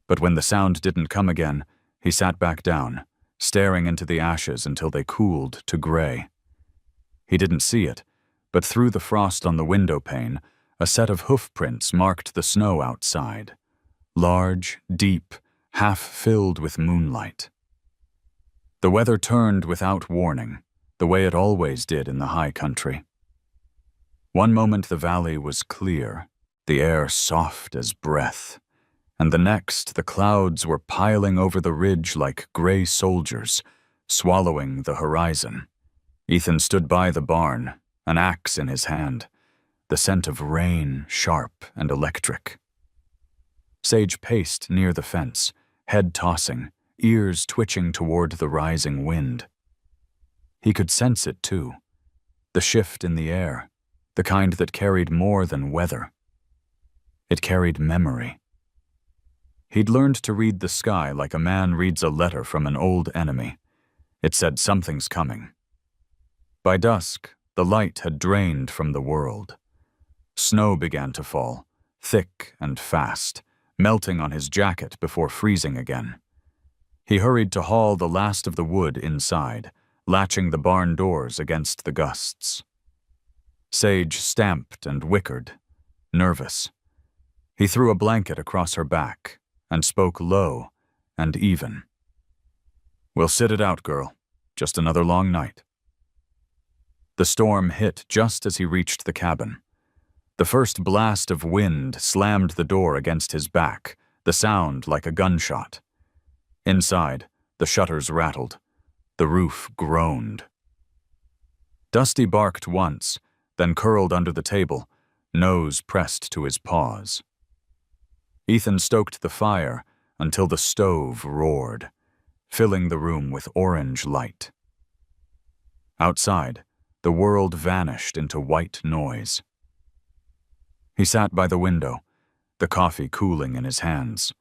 But when the sound didn't come again, he sat back down, staring into the ashes until they cooled to gray. He didn't see it, but through the frost on the window pane, a set of hoofprints marked the snow outside, large, deep, half-filled with moonlight. The weather turned without warning, the way it always did in the high country. One moment the valley was clear, the air soft as breath, and the next the clouds were piling over the ridge like gray soldiers, swallowing the horizon. Ethan stood by the barn, an axe in his hand, the scent of rain sharp and electric. Sage paced near the fence, head tossing, ears twitching toward the rising wind. He could sense it too, the shift in the air, the kind that carried more than weather. It carried memory. He'd learned to read the sky like a man reads a letter from an old enemy. It said something's coming. By dusk, the light had drained from the world. Snow began to fall, thick and fast, melting on his jacket before freezing again. He hurried to haul the last of the wood inside, latching the barn doors against the gusts. Sage stamped and whickered, nervous. He threw a blanket across her back and spoke low and even. "We'll sit it out, girl. Just another long night." The storm hit just as he reached the cabin. The first blast of wind slammed the door against his back, the sound like a gunshot. Inside, the shutters rattled. The roof groaned. Dusty barked once, then curled under the table, nose pressed to his paws. Ethan stoked the fire until the stove roared, filling the room with orange light. Outside, the world vanished into white noise. He sat by the window, the coffee cooling in his hands,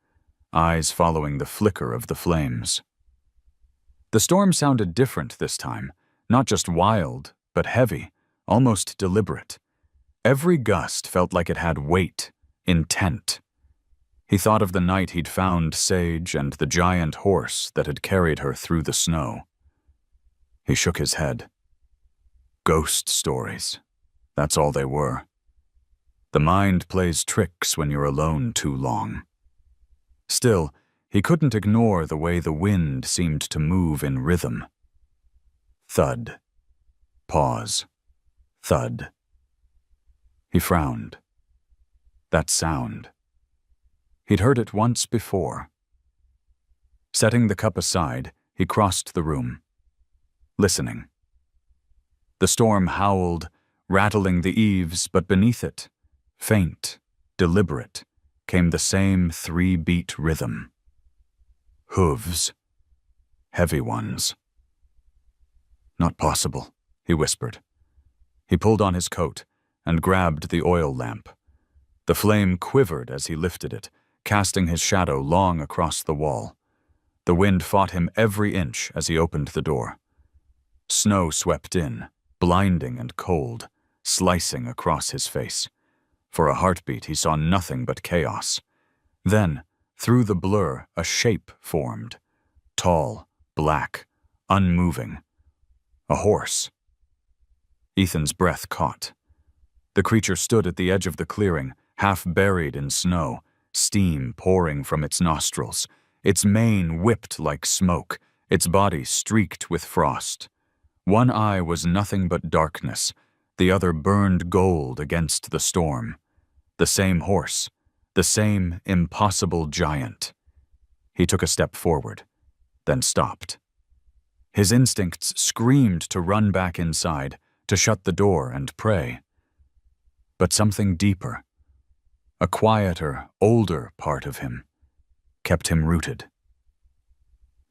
eyes following the flicker of the flames. The storm sounded different this time, not just wild, but heavy, almost deliberate. Every gust felt like it had weight, intent. He thought of the night he'd found Sage and the giant horse that had carried her through the snow. He shook his head. Ghost stories. That's all they were. The mind plays tricks when you're alone too long. Still, he couldn't ignore the way the wind seemed to move in rhythm. Thud. Pause. Thud. He frowned. That sound. He'd heard it once before. Setting the cup aside, he crossed the room, listening. The storm howled, rattling the eaves, but beneath it, faint, deliberate, came the same 3-beat rhythm. Hooves. Heavy ones. Not possible, he whispered. He pulled on his coat and grabbed the oil lamp. The flame quivered as he lifted it, casting his shadow long across the wall. The wind fought him every inch as he opened the door. Snow swept in, blinding and cold, slicing across his face. For a heartbeat, he saw nothing but chaos. Then, through the blur, a shape formed. Tall, black, unmoving. A horse. Ethan's breath caught. The creature stood at the edge of the clearing, half buried in snow, steam pouring from its nostrils. Its mane whipped like smoke, its body streaked with frost. One eye was nothing but darkness, the other burned gold against the storm. The same horse, the same impossible giant. He took a step forward, then stopped. His instincts screamed to run back inside, to shut the door and pray. But something deeper, a quieter, older part of him, kept him rooted.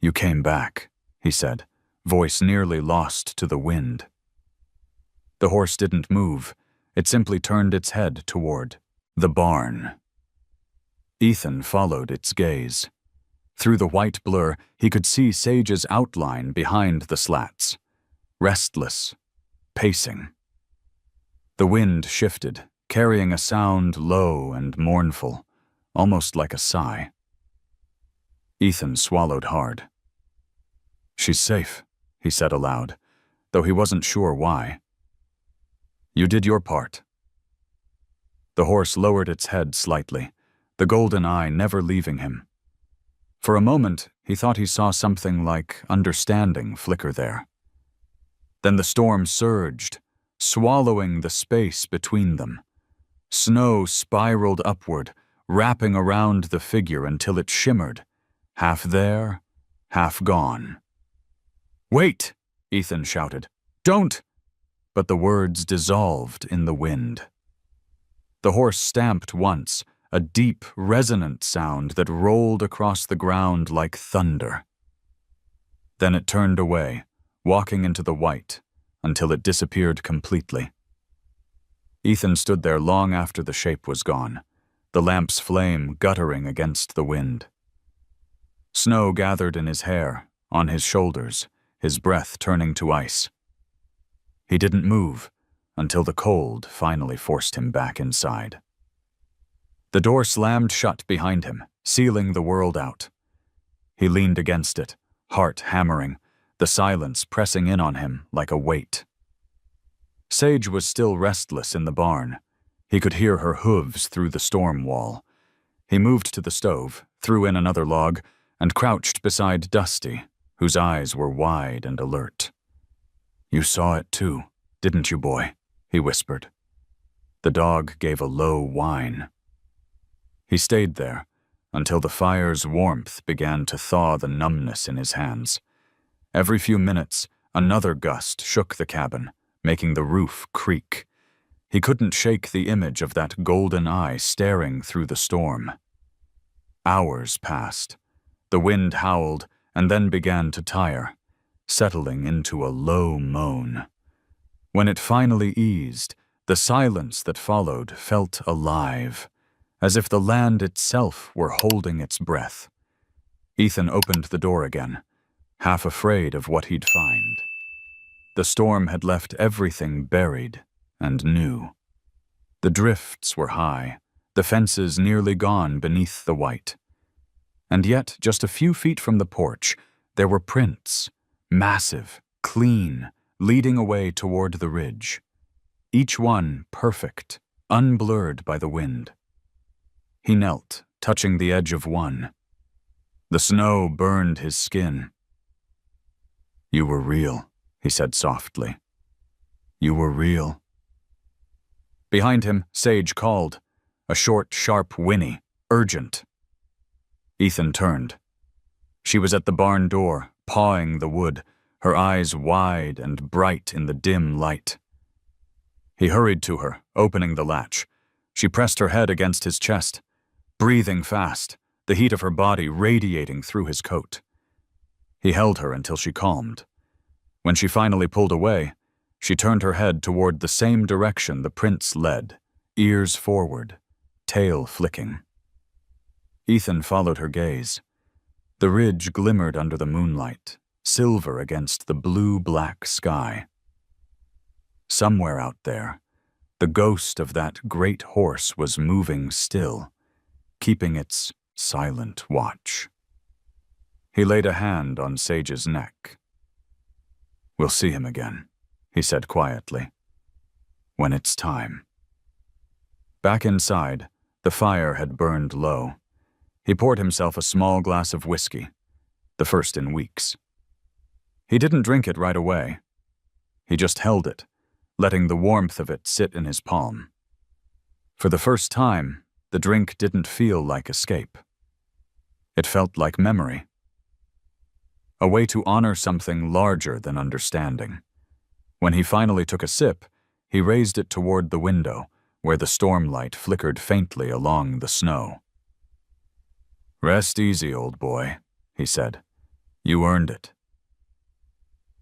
You came back, he said, voice nearly lost to the wind. The horse didn't move. It simply turned its head toward the barn. Ethan followed its gaze. Through the white blur, he could see Sage's outline behind the slats, restless, pacing. The wind shifted, carrying a sound low and mournful, almost like a sigh. Ethan swallowed hard. She's safe, he said aloud, though he wasn't sure why. You did your part. The horse lowered its head slightly, the golden eye never leaving him. For a moment, he thought he saw something like understanding flicker there. Then the storm surged, swallowing the space between them. Snow spiraled upward, wrapping around the figure until it shimmered, half there, half gone. Wait, Ethan shouted. Don't! But the words dissolved in the wind. The horse stamped once, a deep, resonant sound that rolled across the ground like thunder. Then it turned away, walking into the white, until it disappeared completely. Ethan stood there long after the shape was gone, the lamp's flame guttering against the wind. Snow gathered in his hair, on his shoulders, his breath turning to ice. He didn't move until the cold finally forced him back inside. The door slammed shut behind him, sealing the world out. He leaned against it, heart hammering, the silence pressing in on him like a weight. Sage was still restless in the barn. He could hear her hooves through the storm wall. He moved to the stove, threw in another log, and crouched beside Dusty, whose eyes were wide and alert. You saw it too, didn't you, boy? He whispered. The dog gave a low whine. He stayed there until the fire's warmth began to thaw the numbness in his hands. Every few minutes, another gust shook the cabin, making the roof creak. He couldn't shake the image of that golden eye staring through the storm. Hours passed. The wind howled and then began to tire, settling into a low moan. When it finally eased, the silence that followed felt alive, as if the land itself were holding its breath. Ethan opened the door again, half afraid of what he'd find. The storm had left everything buried and new. The drifts were high, the fences nearly gone beneath the white. And yet, just a few feet from the porch, there were prints, massive, clean, leading away toward the ridge. Each one perfect, unblurred by the wind. He knelt, touching the edge of one. The snow burned his skin. "You were real," he said softly. "You were real." Behind him, Sage called, a short, sharp whinny, urgent. Ethan turned. She was at the barn door, pawing the wood, her eyes wide and bright in the dim light. He hurried to her, opening the latch. She pressed her head against his chest, breathing fast, the heat of her body radiating through his coat. He held her until she calmed. When she finally pulled away, she turned her head toward the same direction the prints led, ears forward, tail flicking. Ethan followed her gaze. The ridge glimmered under the moonlight, silver against the blue-black sky. Somewhere out there, the ghost of that great horse was moving still, keeping its silent watch. He laid a hand on Sage's neck. "We'll see him again," he said quietly. "When it's time." Back inside, the fire had burned low. He poured himself a small glass of whiskey, the first in weeks. He didn't drink it right away. He just held it, letting the warmth of it sit in his palm. For the first time, the drink didn't feel like escape. It felt like memory. A way to honor something larger than understanding. When he finally took a sip, he raised it toward the window, where the storm light flickered faintly along the snow. "Rest easy, old boy," he said. "You earned it."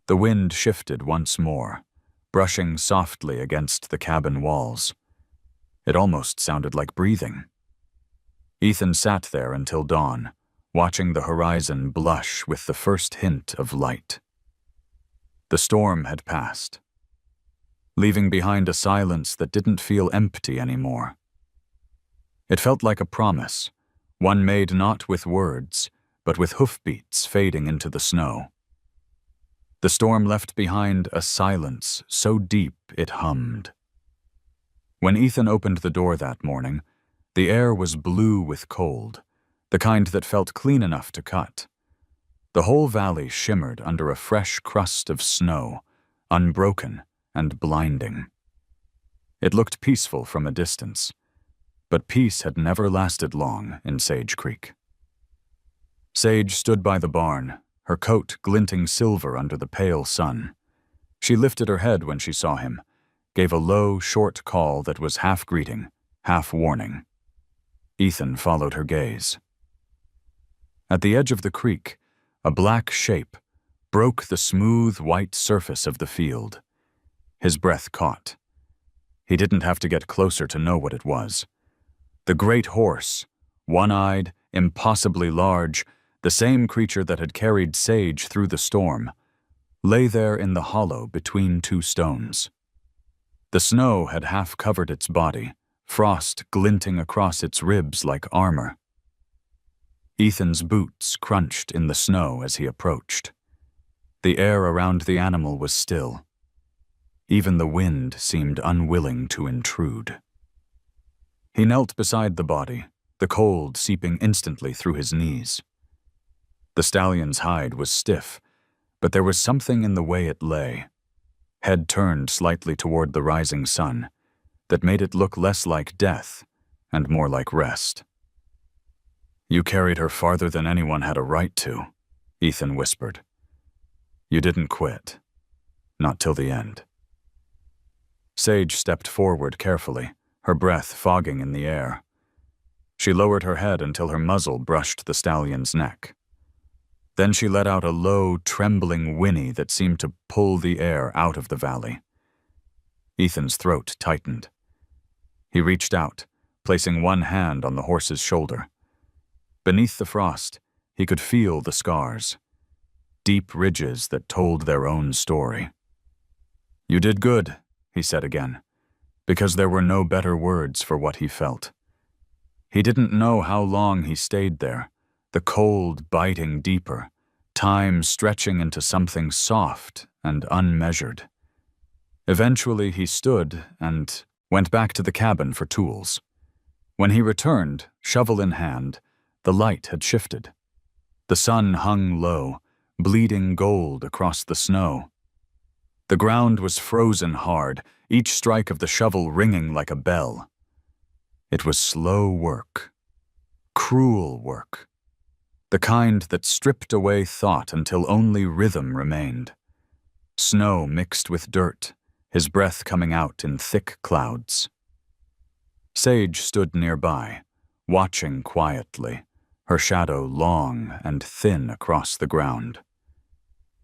The wind shifted once more, brushing softly against the cabin walls. It almost sounded like breathing. Ethan sat there until dawn, watching the horizon blush with the first hint of light. The storm had passed, leaving behind a silence that didn't feel empty anymore. It felt like a promise, one made not with words, but with hoofbeats fading into the snow. The storm left behind a silence so deep it hummed. When Ethan opened the door that morning, the air was blue with cold, the kind that felt clean enough to cut. The whole valley shimmered under a fresh crust of snow, unbroken and blinding. It looked peaceful from a distance, but peace had never lasted long in Sage Creek. Sage stood by the barn, her coat glinting silver under the pale sun. She lifted her head when she saw him, gave a low, short call that was half greeting, half warning. Ethan followed her gaze. At the edge of the creek, a black shape broke the smooth white surface of the field. His breath caught. He didn't have to get closer to know what it was. The great horse, one-eyed, impossibly large, the same creature that had carried Sage through the storm, lay there in the hollow between two stones. The snow had half covered its body, frost glinting across its ribs like armor. Ethan's boots crunched in the snow as he approached. The air around the animal was still. Even the wind seemed unwilling to intrude. He knelt beside the body, the cold seeping instantly through his knees. The stallion's hide was stiff, but there was something in the way it lay, head turned slightly toward the rising sun, that made it look less like death and more like rest. "You carried her farther than anyone had a right to," Ethan whispered. "You didn't quit. Not till the end." Sage stepped forward carefully, her breath fogging in the air. She lowered her head until her muzzle brushed the stallion's neck. Then she let out a low, trembling whinny that seemed to pull the air out of the valley. Ethan's throat tightened. He reached out, placing one hand on the horse's shoulder. Beneath the frost, he could feel the scars, deep ridges that told their own story. "You did good," he said again, because there were no better words for what he felt. He didn't know how long he stayed there, the cold biting deeper, time stretching into something soft and unmeasured. Eventually he stood and went back to the cabin for tools. When he returned, shovel in hand, the light had shifted. The sun hung low, bleeding gold across the snow. The ground was frozen hard, each strike of the shovel ringing like a bell. It was slow work, cruel work, the kind that stripped away thought until only rhythm remained. Snow mixed with dirt, his breath coming out in thick clouds. Sage stood nearby, watching quietly, her shadow long and thin across the ground.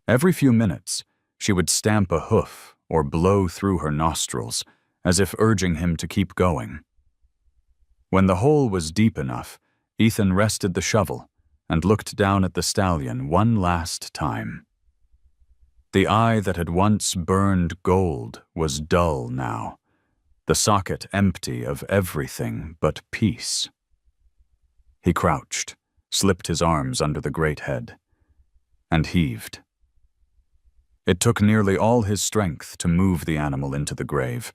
Every few minutes, she would stamp a hoof or blow through her nostrils, as if urging him to keep going. When the hole was deep enough, Ethan rested the shovel and looked down at the stallion one last time. The eye that had once burned gold was dull now, the socket empty of everything but peace. He crouched, slipped his arms under the great head, and heaved. It took nearly all his strength to move the animal into the grave,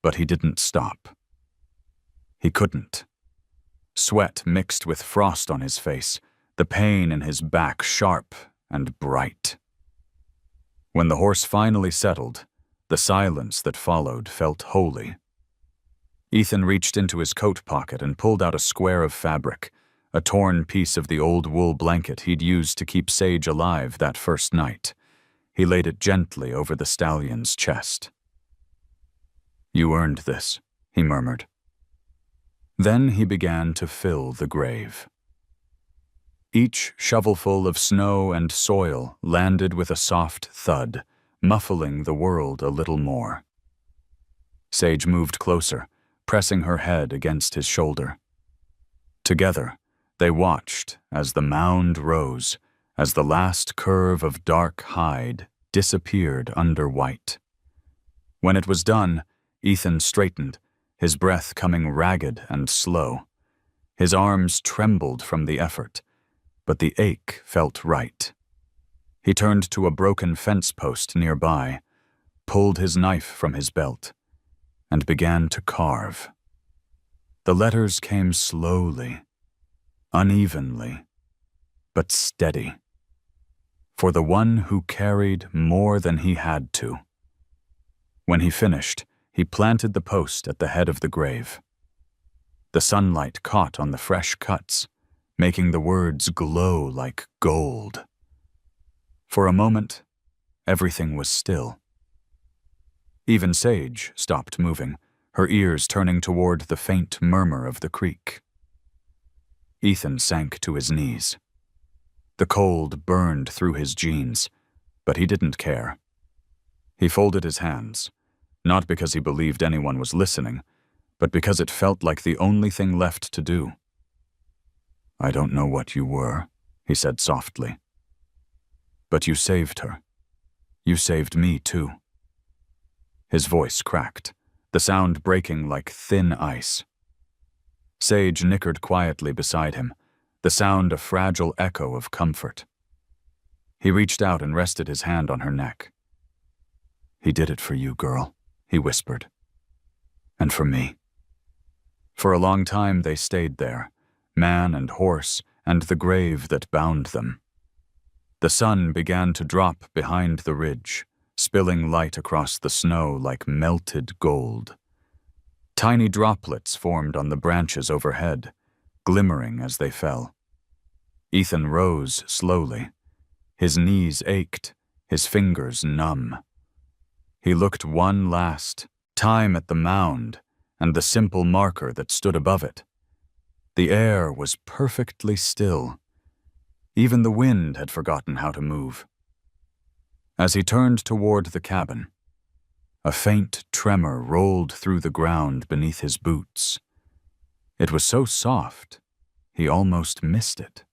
but he didn't stop. He couldn't. Sweat mixed with frost on his face, the pain in his back sharp and bright. When the horse finally settled, the silence that followed felt holy. Ethan reached into his coat pocket and pulled out a square of fabric, a torn piece of the old wool blanket he'd used to keep Sage alive that first night. He laid it gently over the stallion's chest. "You earned this," he murmured. Then he began to fill the grave. Each shovelful of snow and soil landed with a soft thud, muffling the world a little more. Sage moved closer, pressing her head against his shoulder. Together, they watched as the mound rose, as the last curve of dark hide disappeared under white. When it was done, Ethan straightened, his breath coming ragged and slow. His arms trembled from the effort, but the ache felt right. He turned to a broken fence post nearby, pulled his knife from his belt, and began to carve. The letters came slowly, unevenly, but steady. For the one who carried more than he had to. When he finished, he planted the post at the head of the grave. The sunlight caught on the fresh cuts, making the words glow like gold. For a moment, everything was still. Even Sage stopped moving, her ears turning toward the faint murmur of the creek. Ethan sank to his knees. The cold burned through his jeans, but he didn't care. He folded his hands, not because he believed anyone was listening, but because it felt like the only thing left to do. "I don't know what you were," he said softly. "But you saved her. You saved me, too." His voice cracked, the sound breaking like thin ice. Sage nickered quietly beside him, the sound a fragile echo of comfort. He reached out and rested his hand on her neck. "He did it for you, girl," he whispered. "And for me." For a long time they stayed there, man and horse and the grave that bound them. The sun began to drop behind the ridge, spilling light across the snow like melted gold. Tiny droplets formed on the branches overhead, glimmering as they fell. Ethan rose slowly. His knees ached, his fingers numb. He looked one last time at the mound and the simple marker that stood above it. The air was perfectly still. Even the wind had forgotten how to move. As he turned toward the cabin, a faint tremor rolled through the ground beneath his boots. It was so soft, he almost missed it.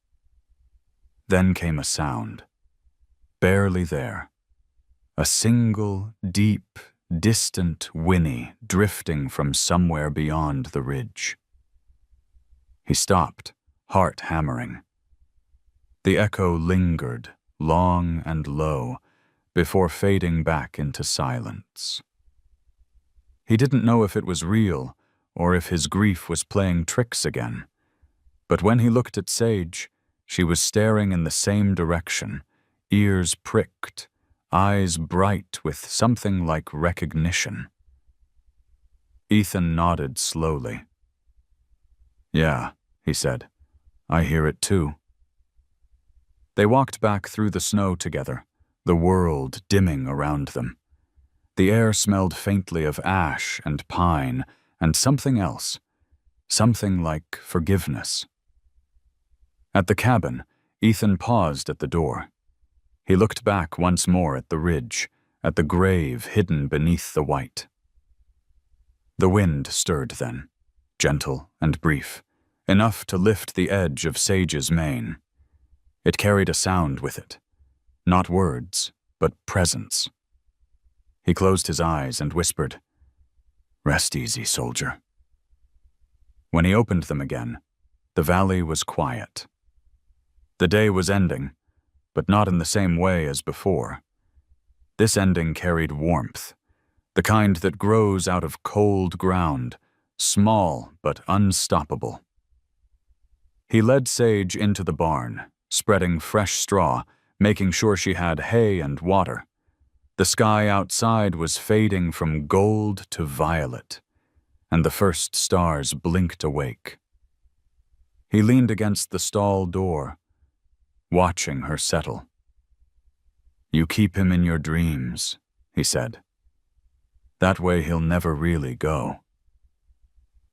Then came a sound, barely there, a single, deep, distant whinny drifting from somewhere beyond the ridge. He stopped, heart hammering. The echo lingered, long and low, before fading back into silence. He didn't know if it was real or if his grief was playing tricks again, but when he looked at Sage, she was staring in the same direction, ears pricked, eyes bright with something like recognition. Ethan nodded slowly. "Yeah," he said, "I hear it too." They walked back through the snow together, the world dimming around them. The air smelled faintly of ash and pine and something else, something like forgiveness. At the cabin, Ethan paused at the door. He looked back once more at the ridge, at the grave hidden beneath the white. The wind stirred then, gentle and brief, enough to lift the edge of Sage's mane. It carried a sound with it, not words, but presence. He closed his eyes and whispered, "Rest easy, soldier." When he opened them again, the valley was quiet. The day was ending, but not in the same way as before. This ending carried warmth, the kind that grows out of cold ground, small but unstoppable. He led Sage into the barn, spreading fresh straw, making sure she had hay and water. The sky outside was fading from gold to violet, and the first stars blinked awake. He leaned against the stall door, watching her settle. "You keep him in your dreams," he said. "That way he'll never really go."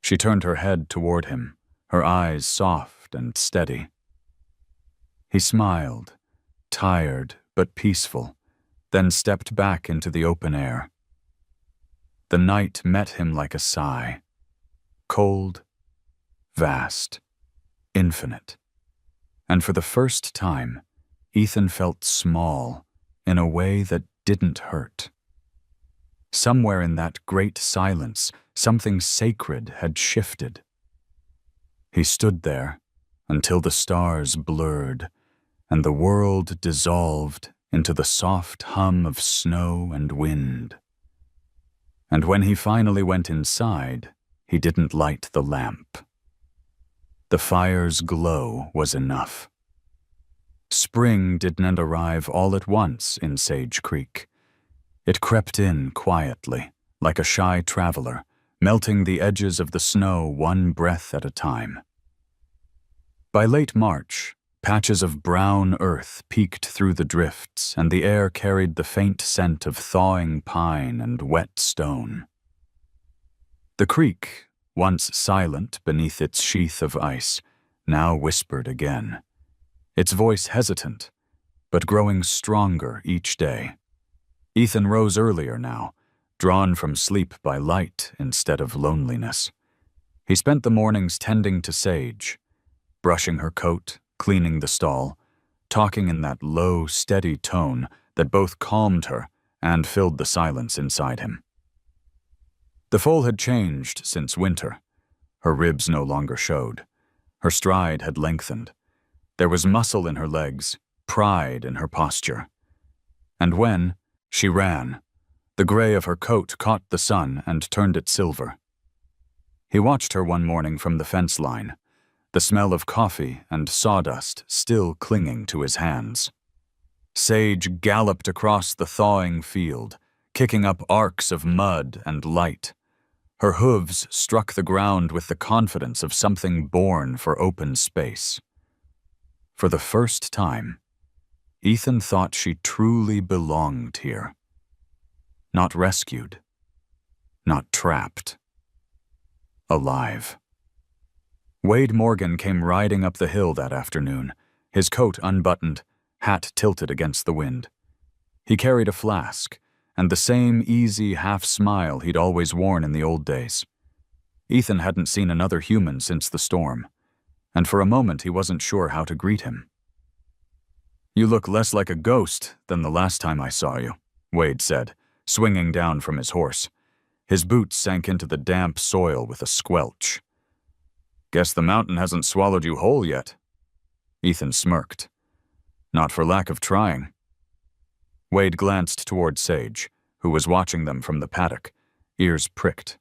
She turned her head toward him, her eyes soft and steady. He smiled, tired but peaceful, then stepped back into the open air. The night met him like a sigh, cold, vast, infinite. And for the first time, Ethan felt small in a way that didn't hurt. Somewhere in that great silence, something sacred had shifted. He stood there until the stars blurred and the world dissolved into the soft hum of snow and wind. And when he finally went inside, he didn't light the lamp. The fire's glow was enough. Spring didn't arrive all at once in Sage Creek. It crept in quietly, like a shy traveler, melting the edges of the snow one breath at a time. By late March, patches of brown earth peeked through the drifts, and the air carried the faint scent of thawing pine and wet stone. The creek, once silent beneath its sheath of ice, now whispered again, its voice hesitant, but growing stronger each day. Ethan rose earlier now, drawn from sleep by light instead of loneliness. He spent the mornings tending to Sage, brushing her coat, cleaning the stall, talking in that low, steady tone that both calmed her and filled the silence inside him. The foal had changed since winter. Her ribs no longer showed. Her stride had lengthened. There was muscle in her legs, pride in her posture. And when she ran, the gray of her coat caught the sun and turned it silver. He watched her one morning from the fence line, the smell of coffee and sawdust still clinging to his hands. Sage galloped across the thawing field, kicking up arcs of mud and light. Her hooves struck the ground with the confidence of something born for open space. For the first time, Ethan thought she truly belonged here. Not rescued, not trapped. Alive. Wade Morgan came riding up the hill that afternoon, his coat unbuttoned, hat tilted against the wind. He carried a flask, and the same easy half-smile he'd always worn in the old days. Ethan hadn't seen another human since the storm, and for a moment he wasn't sure how to greet him. "You look less like a ghost than the last time I saw you," Wade said, swinging down from his horse. His boots sank into the damp soil with a squelch. "Guess the mountain hasn't swallowed you whole yet." Ethan smirked. "Not for lack of trying." Wade glanced toward Sage, who was watching them from the paddock, ears pricked,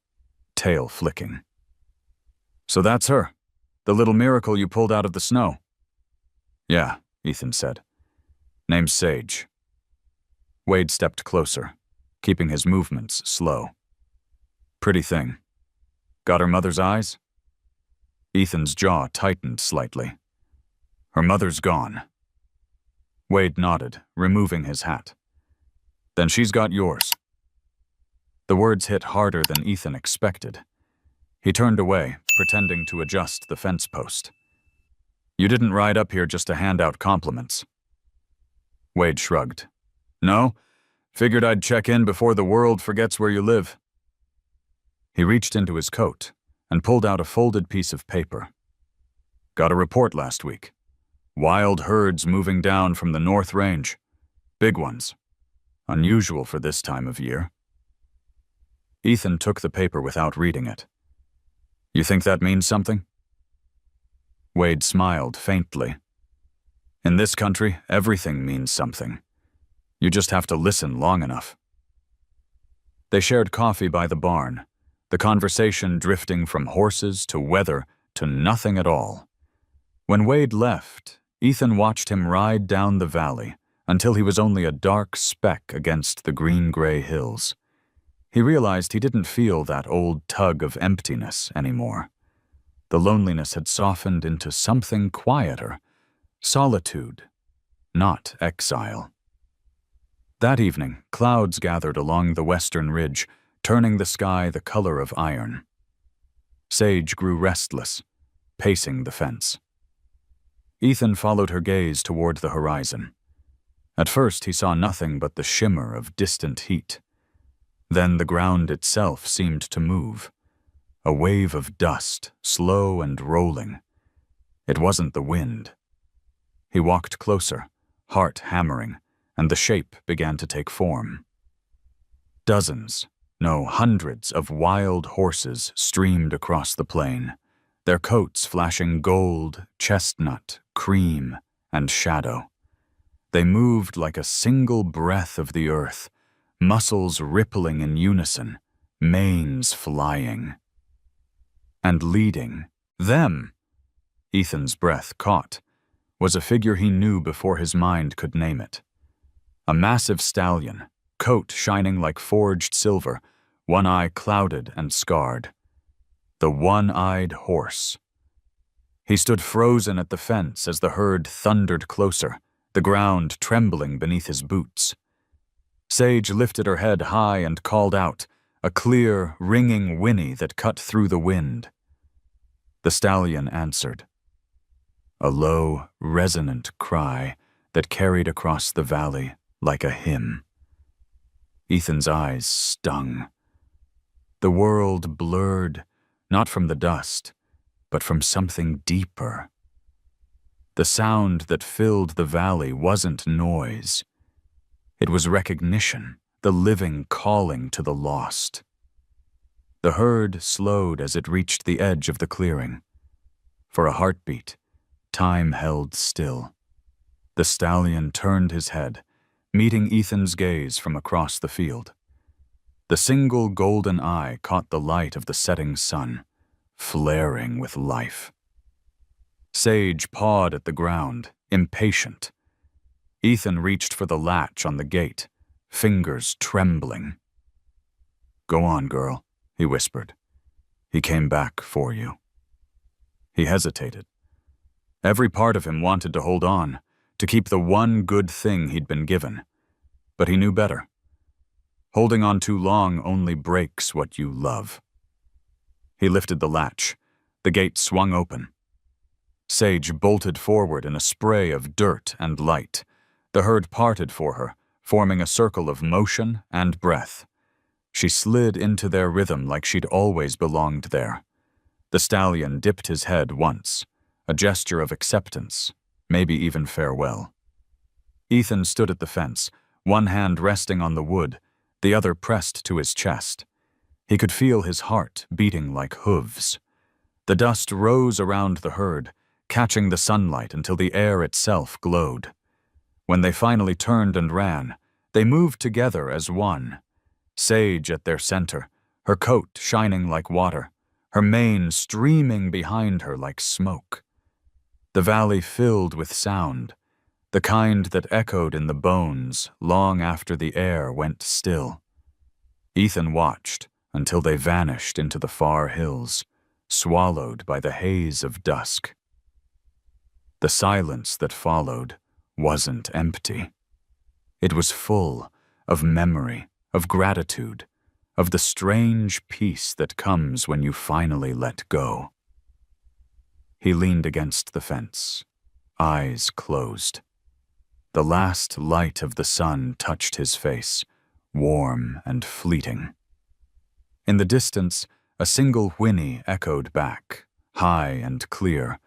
tail flicking. "So that's her, the little miracle you pulled out of the snow." "Yeah," Ethan said. "Name's Sage." Wade stepped closer, keeping his movements slow. "Pretty thing. Got her mother's eyes?" Ethan's jaw tightened slightly. "Her mother's gone." Wade nodded, removing his hat. "Then she's got yours." The words hit harder than Ethan expected. He turned away, pretending to adjust the fence post. "You didn't ride up here just to hand out compliments." Wade shrugged. "No, figured I'd check in before the world forgets where you live." He reached into his coat and pulled out a folded piece of paper. "Got a report last week. Wild herds moving down from the North Range. Big ones. Unusual for this time of year." Ethan took the paper without reading it. "You think that means something?" Wade smiled faintly. "In this country, everything means something. You just have to listen long enough." They shared coffee by the barn, the conversation drifting from horses to weather to nothing at all. When Wade left, Ethan watched him ride down the valley until he was only a dark speck against the green-gray hills. He realized he didn't feel that old tug of emptiness anymore. The loneliness had softened into something quieter, solitude, not exile. That evening, clouds gathered along the western ridge, turning the sky the color of iron. Sage grew restless, pacing the fence. Ethan followed her gaze toward the horizon. At first he saw nothing but the shimmer of distant heat. Then the ground itself seemed to move. A wave of dust, slow and rolling. It wasn't the wind. He walked closer, heart hammering, and the shape began to take form. Dozens, no, hundreds of wild horses streamed across the plain, their coats flashing gold, chestnut, cream, and shadow. They moved like a single breath of the earth, muscles rippling in unison, manes flying. And leading them, Ethan's breath caught, was a figure he knew before his mind could name it. A massive stallion, coat shining like forged silver, one eye clouded and scarred. The one-eyed horse. He stood frozen at the fence as the herd thundered closer, the ground trembling beneath his boots. Sage lifted her head high and called out, a clear, ringing whinny that cut through the wind. The stallion answered. A low, resonant cry that carried across the valley like a hymn. Ethan's eyes stung. The world blurred, not from the dust, but from something deeper. The sound that filled the valley wasn't noise. It was recognition, the living calling to the lost. The herd slowed as it reached the edge of the clearing. For a heartbeat, time held still. The stallion turned his head, meeting Ethan's gaze from across the field. The single golden eye caught the light of the setting sun, flaring with life. Sage pawed at the ground, impatient. Ethan reached for the latch on the gate, fingers trembling. "Go on, girl," he whispered. "He came back for you." He hesitated. Every part of him wanted to hold on, to keep the one good thing he'd been given. But he knew better. Holding on too long only breaks what you love. He lifted the latch, The gate swung open. Sage bolted forward in a spray of dirt and light. The herd parted for her, forming a circle of motion and breath. She slid into their rhythm like she'd always belonged there. The stallion dipped his head once, a gesture of acceptance, maybe even farewell. Ethan stood at the fence, one hand resting on the wood, the other pressed to his chest. He could feel his heart beating like hooves. The dust rose around the herd, catching the sunlight until the air itself glowed. When they finally turned and ran, they moved together as one. Sage at their center, her coat shining like water, her mane streaming behind her like smoke. The valley filled with sound, the kind that echoed in the bones long after the air went still. Ethan watched until they vanished into the far hills, swallowed by the haze of dusk. The silence that followed wasn't empty. It was full of memory, of gratitude, of the strange peace that comes when you finally let go. He leaned against the fence, eyes closed. The last light of the sun touched his face, warm and fleeting. In the distance, a single whinny echoed back, high and clear,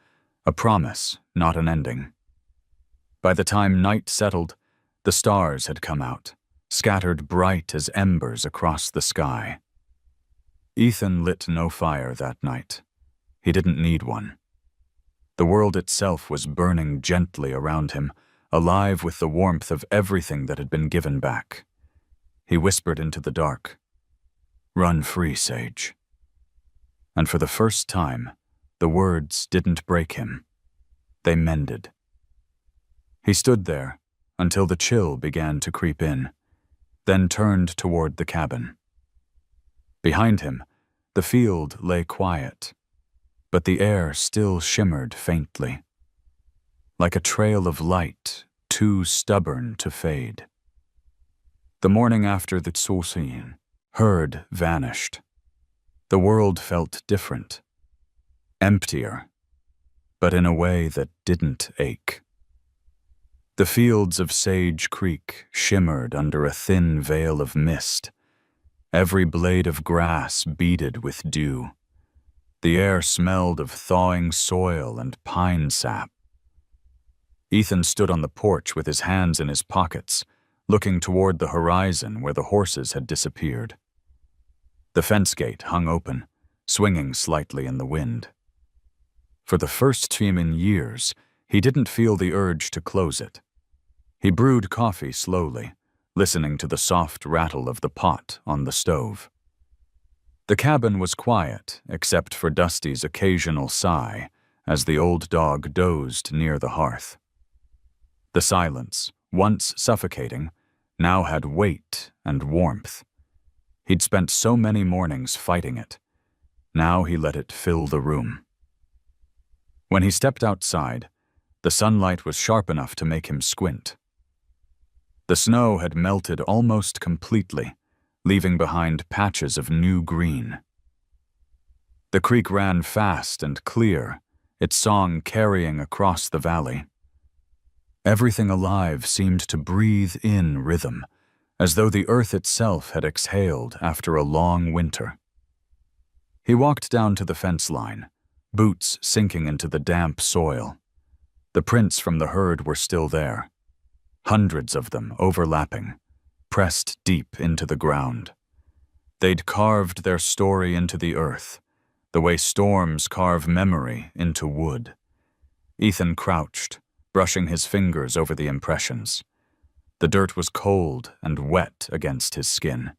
a promise, not an ending. By the time night settled, the stars had come out, scattered bright as embers across the sky. Ethan lit no fire that night. He didn't need one. The world itself was burning gently around him, alive with the warmth of everything that had been given back. He whispered into the dark, "Run free, Sage." And for the first time, the words didn't break him. They mended. He stood there until the chill began to creep in, then turned toward the cabin. Behind him, the field lay quiet, but the air still shimmered faintly, like a trail of light too stubborn to fade. The morning after the Tsusin, herd vanished. The world felt different, emptier, but in a way that didn't ache. The fields of Sage Creek shimmered under a thin veil of mist. Every blade of grass beaded with dew. The air smelled of thawing soil and pine sap. Ethan stood on the porch with his hands in his pockets, looking toward the horizon where the horses had disappeared. The fence gate hung open, swinging slightly in the wind. For the first time in years, he didn't feel the urge to close it. He brewed coffee slowly, listening to the soft rattle of the pot on the stove. The cabin was quiet, except for Dusty's occasional sigh as the old dog dozed near the hearth. The silence, once suffocating, now had weight and warmth. He'd spent so many mornings fighting it. Now he let it fill the room. When he stepped outside, the sunlight was sharp enough to make him squint. The snow had melted almost completely, leaving behind patches of new green. The creek ran fast and clear, its song carrying across the valley. Everything alive seemed to breathe in rhythm, as though the earth itself had exhaled after a long winter. He walked down to the fence line, boots sinking into the damp soil. The prints from the herd were still there, hundreds of them overlapping, pressed deep into the ground. They'd carved their story into the earth, the way storms carve memory into wood. Ethan crouched, brushing his fingers over the impressions. The dirt was cold and wet against his skin.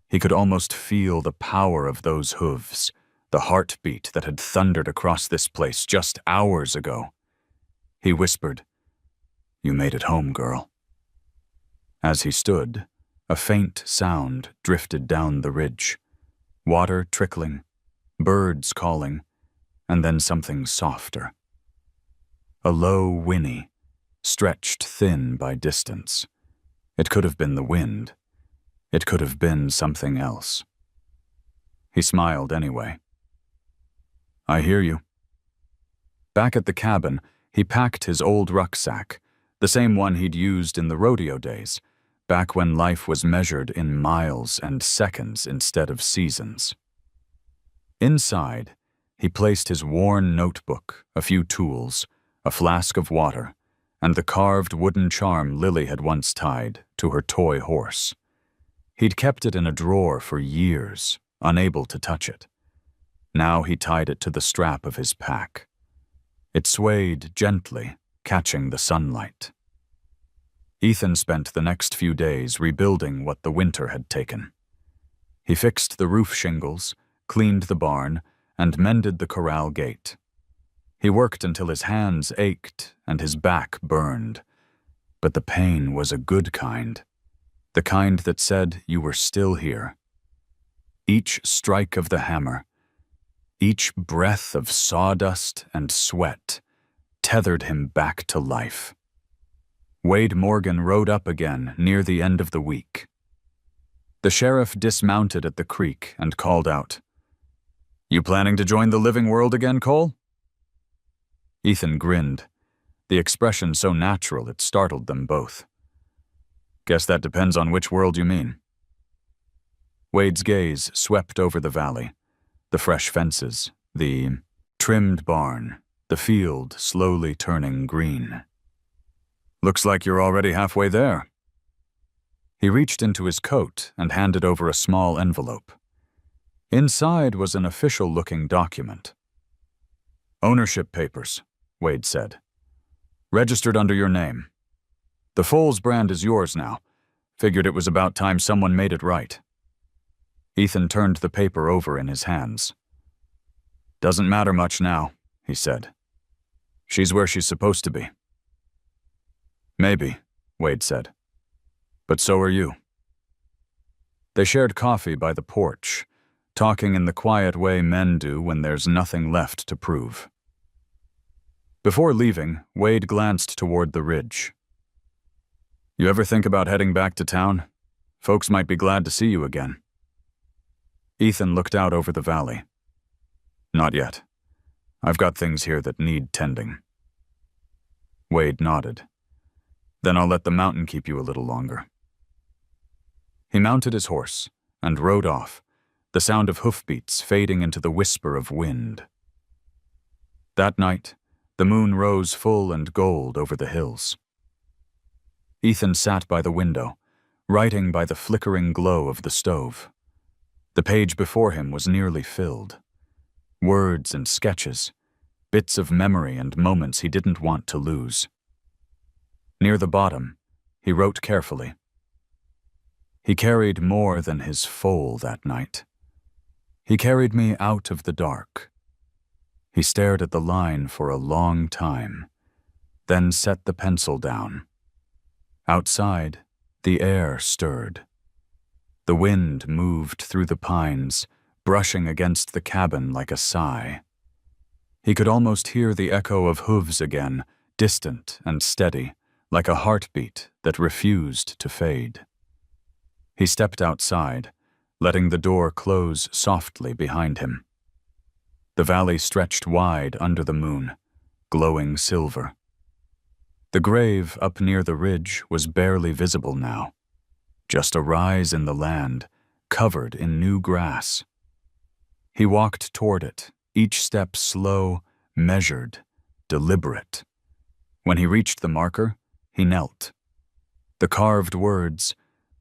He could almost feel the power of those hooves, the heartbeat that had thundered across this place just hours ago. He whispered, "You made it home, girl." As he stood, a faint sound drifted down the ridge. Water trickling, birds calling, and then something softer. A low whinny, stretched thin by distance. It could have been the wind. It could have been something else. He smiled anyway. I hear you. Back at the cabin, he packed his old rucksack, the same one he'd used in the rodeo days, back when life was measured in miles and seconds instead of seasons. Inside, he placed his worn notebook, a few tools, a flask of water, and the carved wooden charm Lily had once tied to her toy horse. He'd kept it in a drawer for years, unable to touch it. Now he tied it to the strap of his pack. It swayed gently, catching the sunlight. Ethan spent the next few days rebuilding what the winter had taken. He fixed the roof shingles, cleaned the barn, and mended the corral gate. He worked until his hands ached and his back burned. But the pain was a good kind, the kind that said you were still here. Each strike of the hammer, each breath of sawdust and sweat tethered him back to life. Wade Morgan rode up again near the end of the week. The sheriff dismounted at the creek and called out, "You planning to join the living world again, Cole?" Ethan grinned, the expression so natural it startled them both. "Guess that depends on which world you mean." Wade's gaze swept over the valley, the fresh fences, the trimmed barn, the field slowly turning green. "Looks like you're already halfway there." He reached into his coat and handed over a small envelope. Inside was an official-looking document. "Ownership papers," Wade said. "Registered under your name. The Foal's brand is yours now. Figured it was about time someone made it right." Ethan turned the paper over in his hands. "Doesn't matter much now," he said. "She's where she's supposed to be." "Maybe," Wade said. "But so are you." They shared coffee by the porch, talking in the quiet way men do when there's nothing left to prove. Before leaving, Wade glanced toward the ridge. "You ever think about heading back to town? Folks might be glad to see you again." Ethan looked out over the valley. "Not yet. I've got things here that need tending." Wade nodded. "Then I'll let the mountain keep you a little longer." He mounted his horse and rode off, the sound of hoofbeats fading into the whisper of wind. That night, the moon rose full and gold over the hills. Ethan sat by the window, writing by the flickering glow of the stove. The page before him was nearly filled. Words and sketches, bits of memory and moments he didn't want to lose. Near the bottom, he wrote carefully. "He carried more than his foal that night. He carried me out of the dark. He stared at the line for a long time, then set the pencil down. Outside, the air stirred. The wind moved through the pines, brushing against the cabin like a sigh. He could almost hear the echo of hooves again, distant and steady, like a heartbeat that refused to fade." He stepped outside, letting the door close softly behind him. The valley stretched wide under the moon, glowing silver. The grave up near the ridge was barely visible now, just a rise in the land, covered in new grass. He walked toward it, each step slow, measured, deliberate. When he reached the marker, he knelt. The carved words,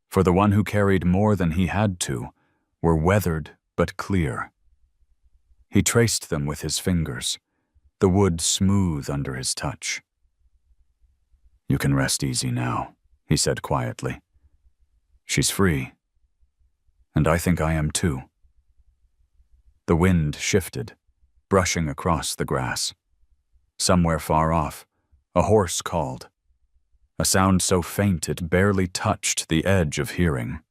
"For the one who carried more than he had to," were weathered but clear. He traced them with his fingers, the wood smooth under his touch. "You can rest easy now," he said quietly. "She's free. And I think I am too." The wind shifted, brushing across the grass. Somewhere far off, a horse called, a sound so faint it barely touched the edge of hearing.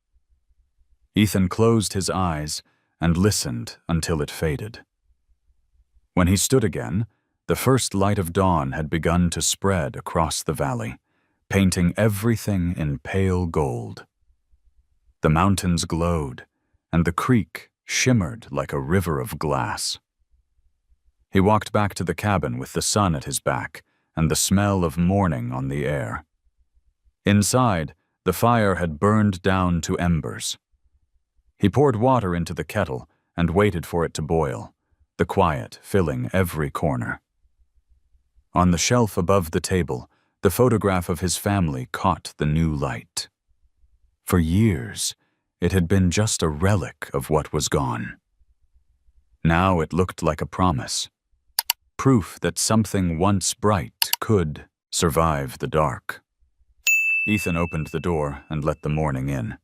Ethan closed his eyes and listened until it faded. When he stood again, the first light of dawn had begun to spread across the valley, painting everything in pale gold. The mountains glowed, and the creek shimmered like a river of glass. He walked back to the cabin with the sun at his back and the smell of morning on the air. Inside, the fire had burned down to embers. He poured water into the kettle and waited for it to boil, the quiet filling every corner. On the shelf above the table, the photograph of his family caught the new light. For years, it had been just a relic of what was gone. Now it looked like a promise, proof that something once bright could survive the dark. Ethan opened the door and let the morning in.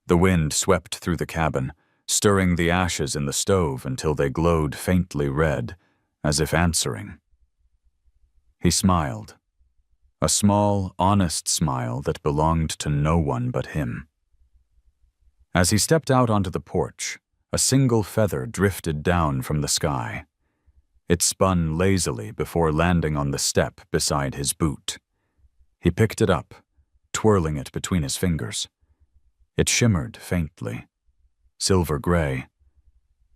The wind swept through the cabin, stirring the ashes in the stove until they glowed faintly red, as if answering. He smiled, a small, honest smile that belonged to no one but him. As he stepped out onto the porch, a single feather drifted down from the sky. It spun lazily before landing on the step beside his boot. He picked it up, twirling it between his fingers. It shimmered faintly, silver gray,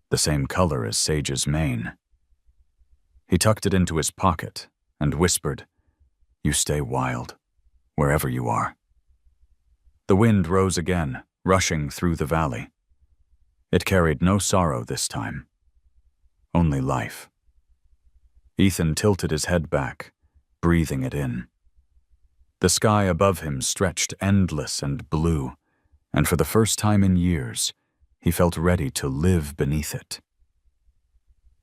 the same color as Sage's mane. He tucked it into his pocket and whispered, "You stay wild, wherever you are." The wind rose again, rushing through the valley. It carried no sorrow this time, only life. Ethan tilted his head back, breathing it in. The sky above him stretched endless and blue, and for the first time in years, he felt ready to live beneath it.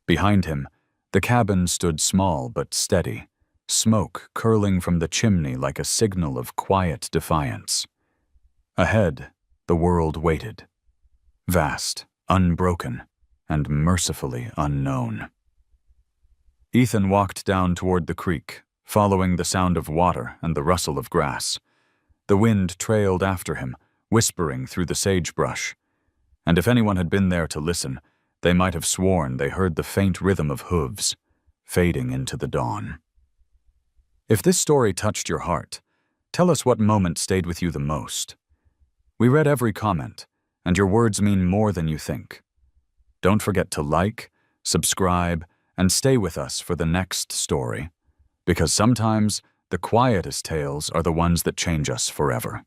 Behind him, the cabin stood small but steady, smoke curling from the chimney like a signal of quiet defiance. Ahead, the world waited, vast, unbroken, and mercifully unknown. Ethan walked down toward the creek, following the sound of water and the rustle of grass. The wind trailed after him, whispering through the sagebrush, and if anyone had been there to listen, they might have sworn they heard the faint rhythm of hooves, fading into the dawn. If this story touched your heart, tell us what moment stayed with you the most. We read every comment, and your words mean more than you think. Don't forget to like, subscribe, and stay with us for the next story, because sometimes the quietest tales are the ones that change us forever.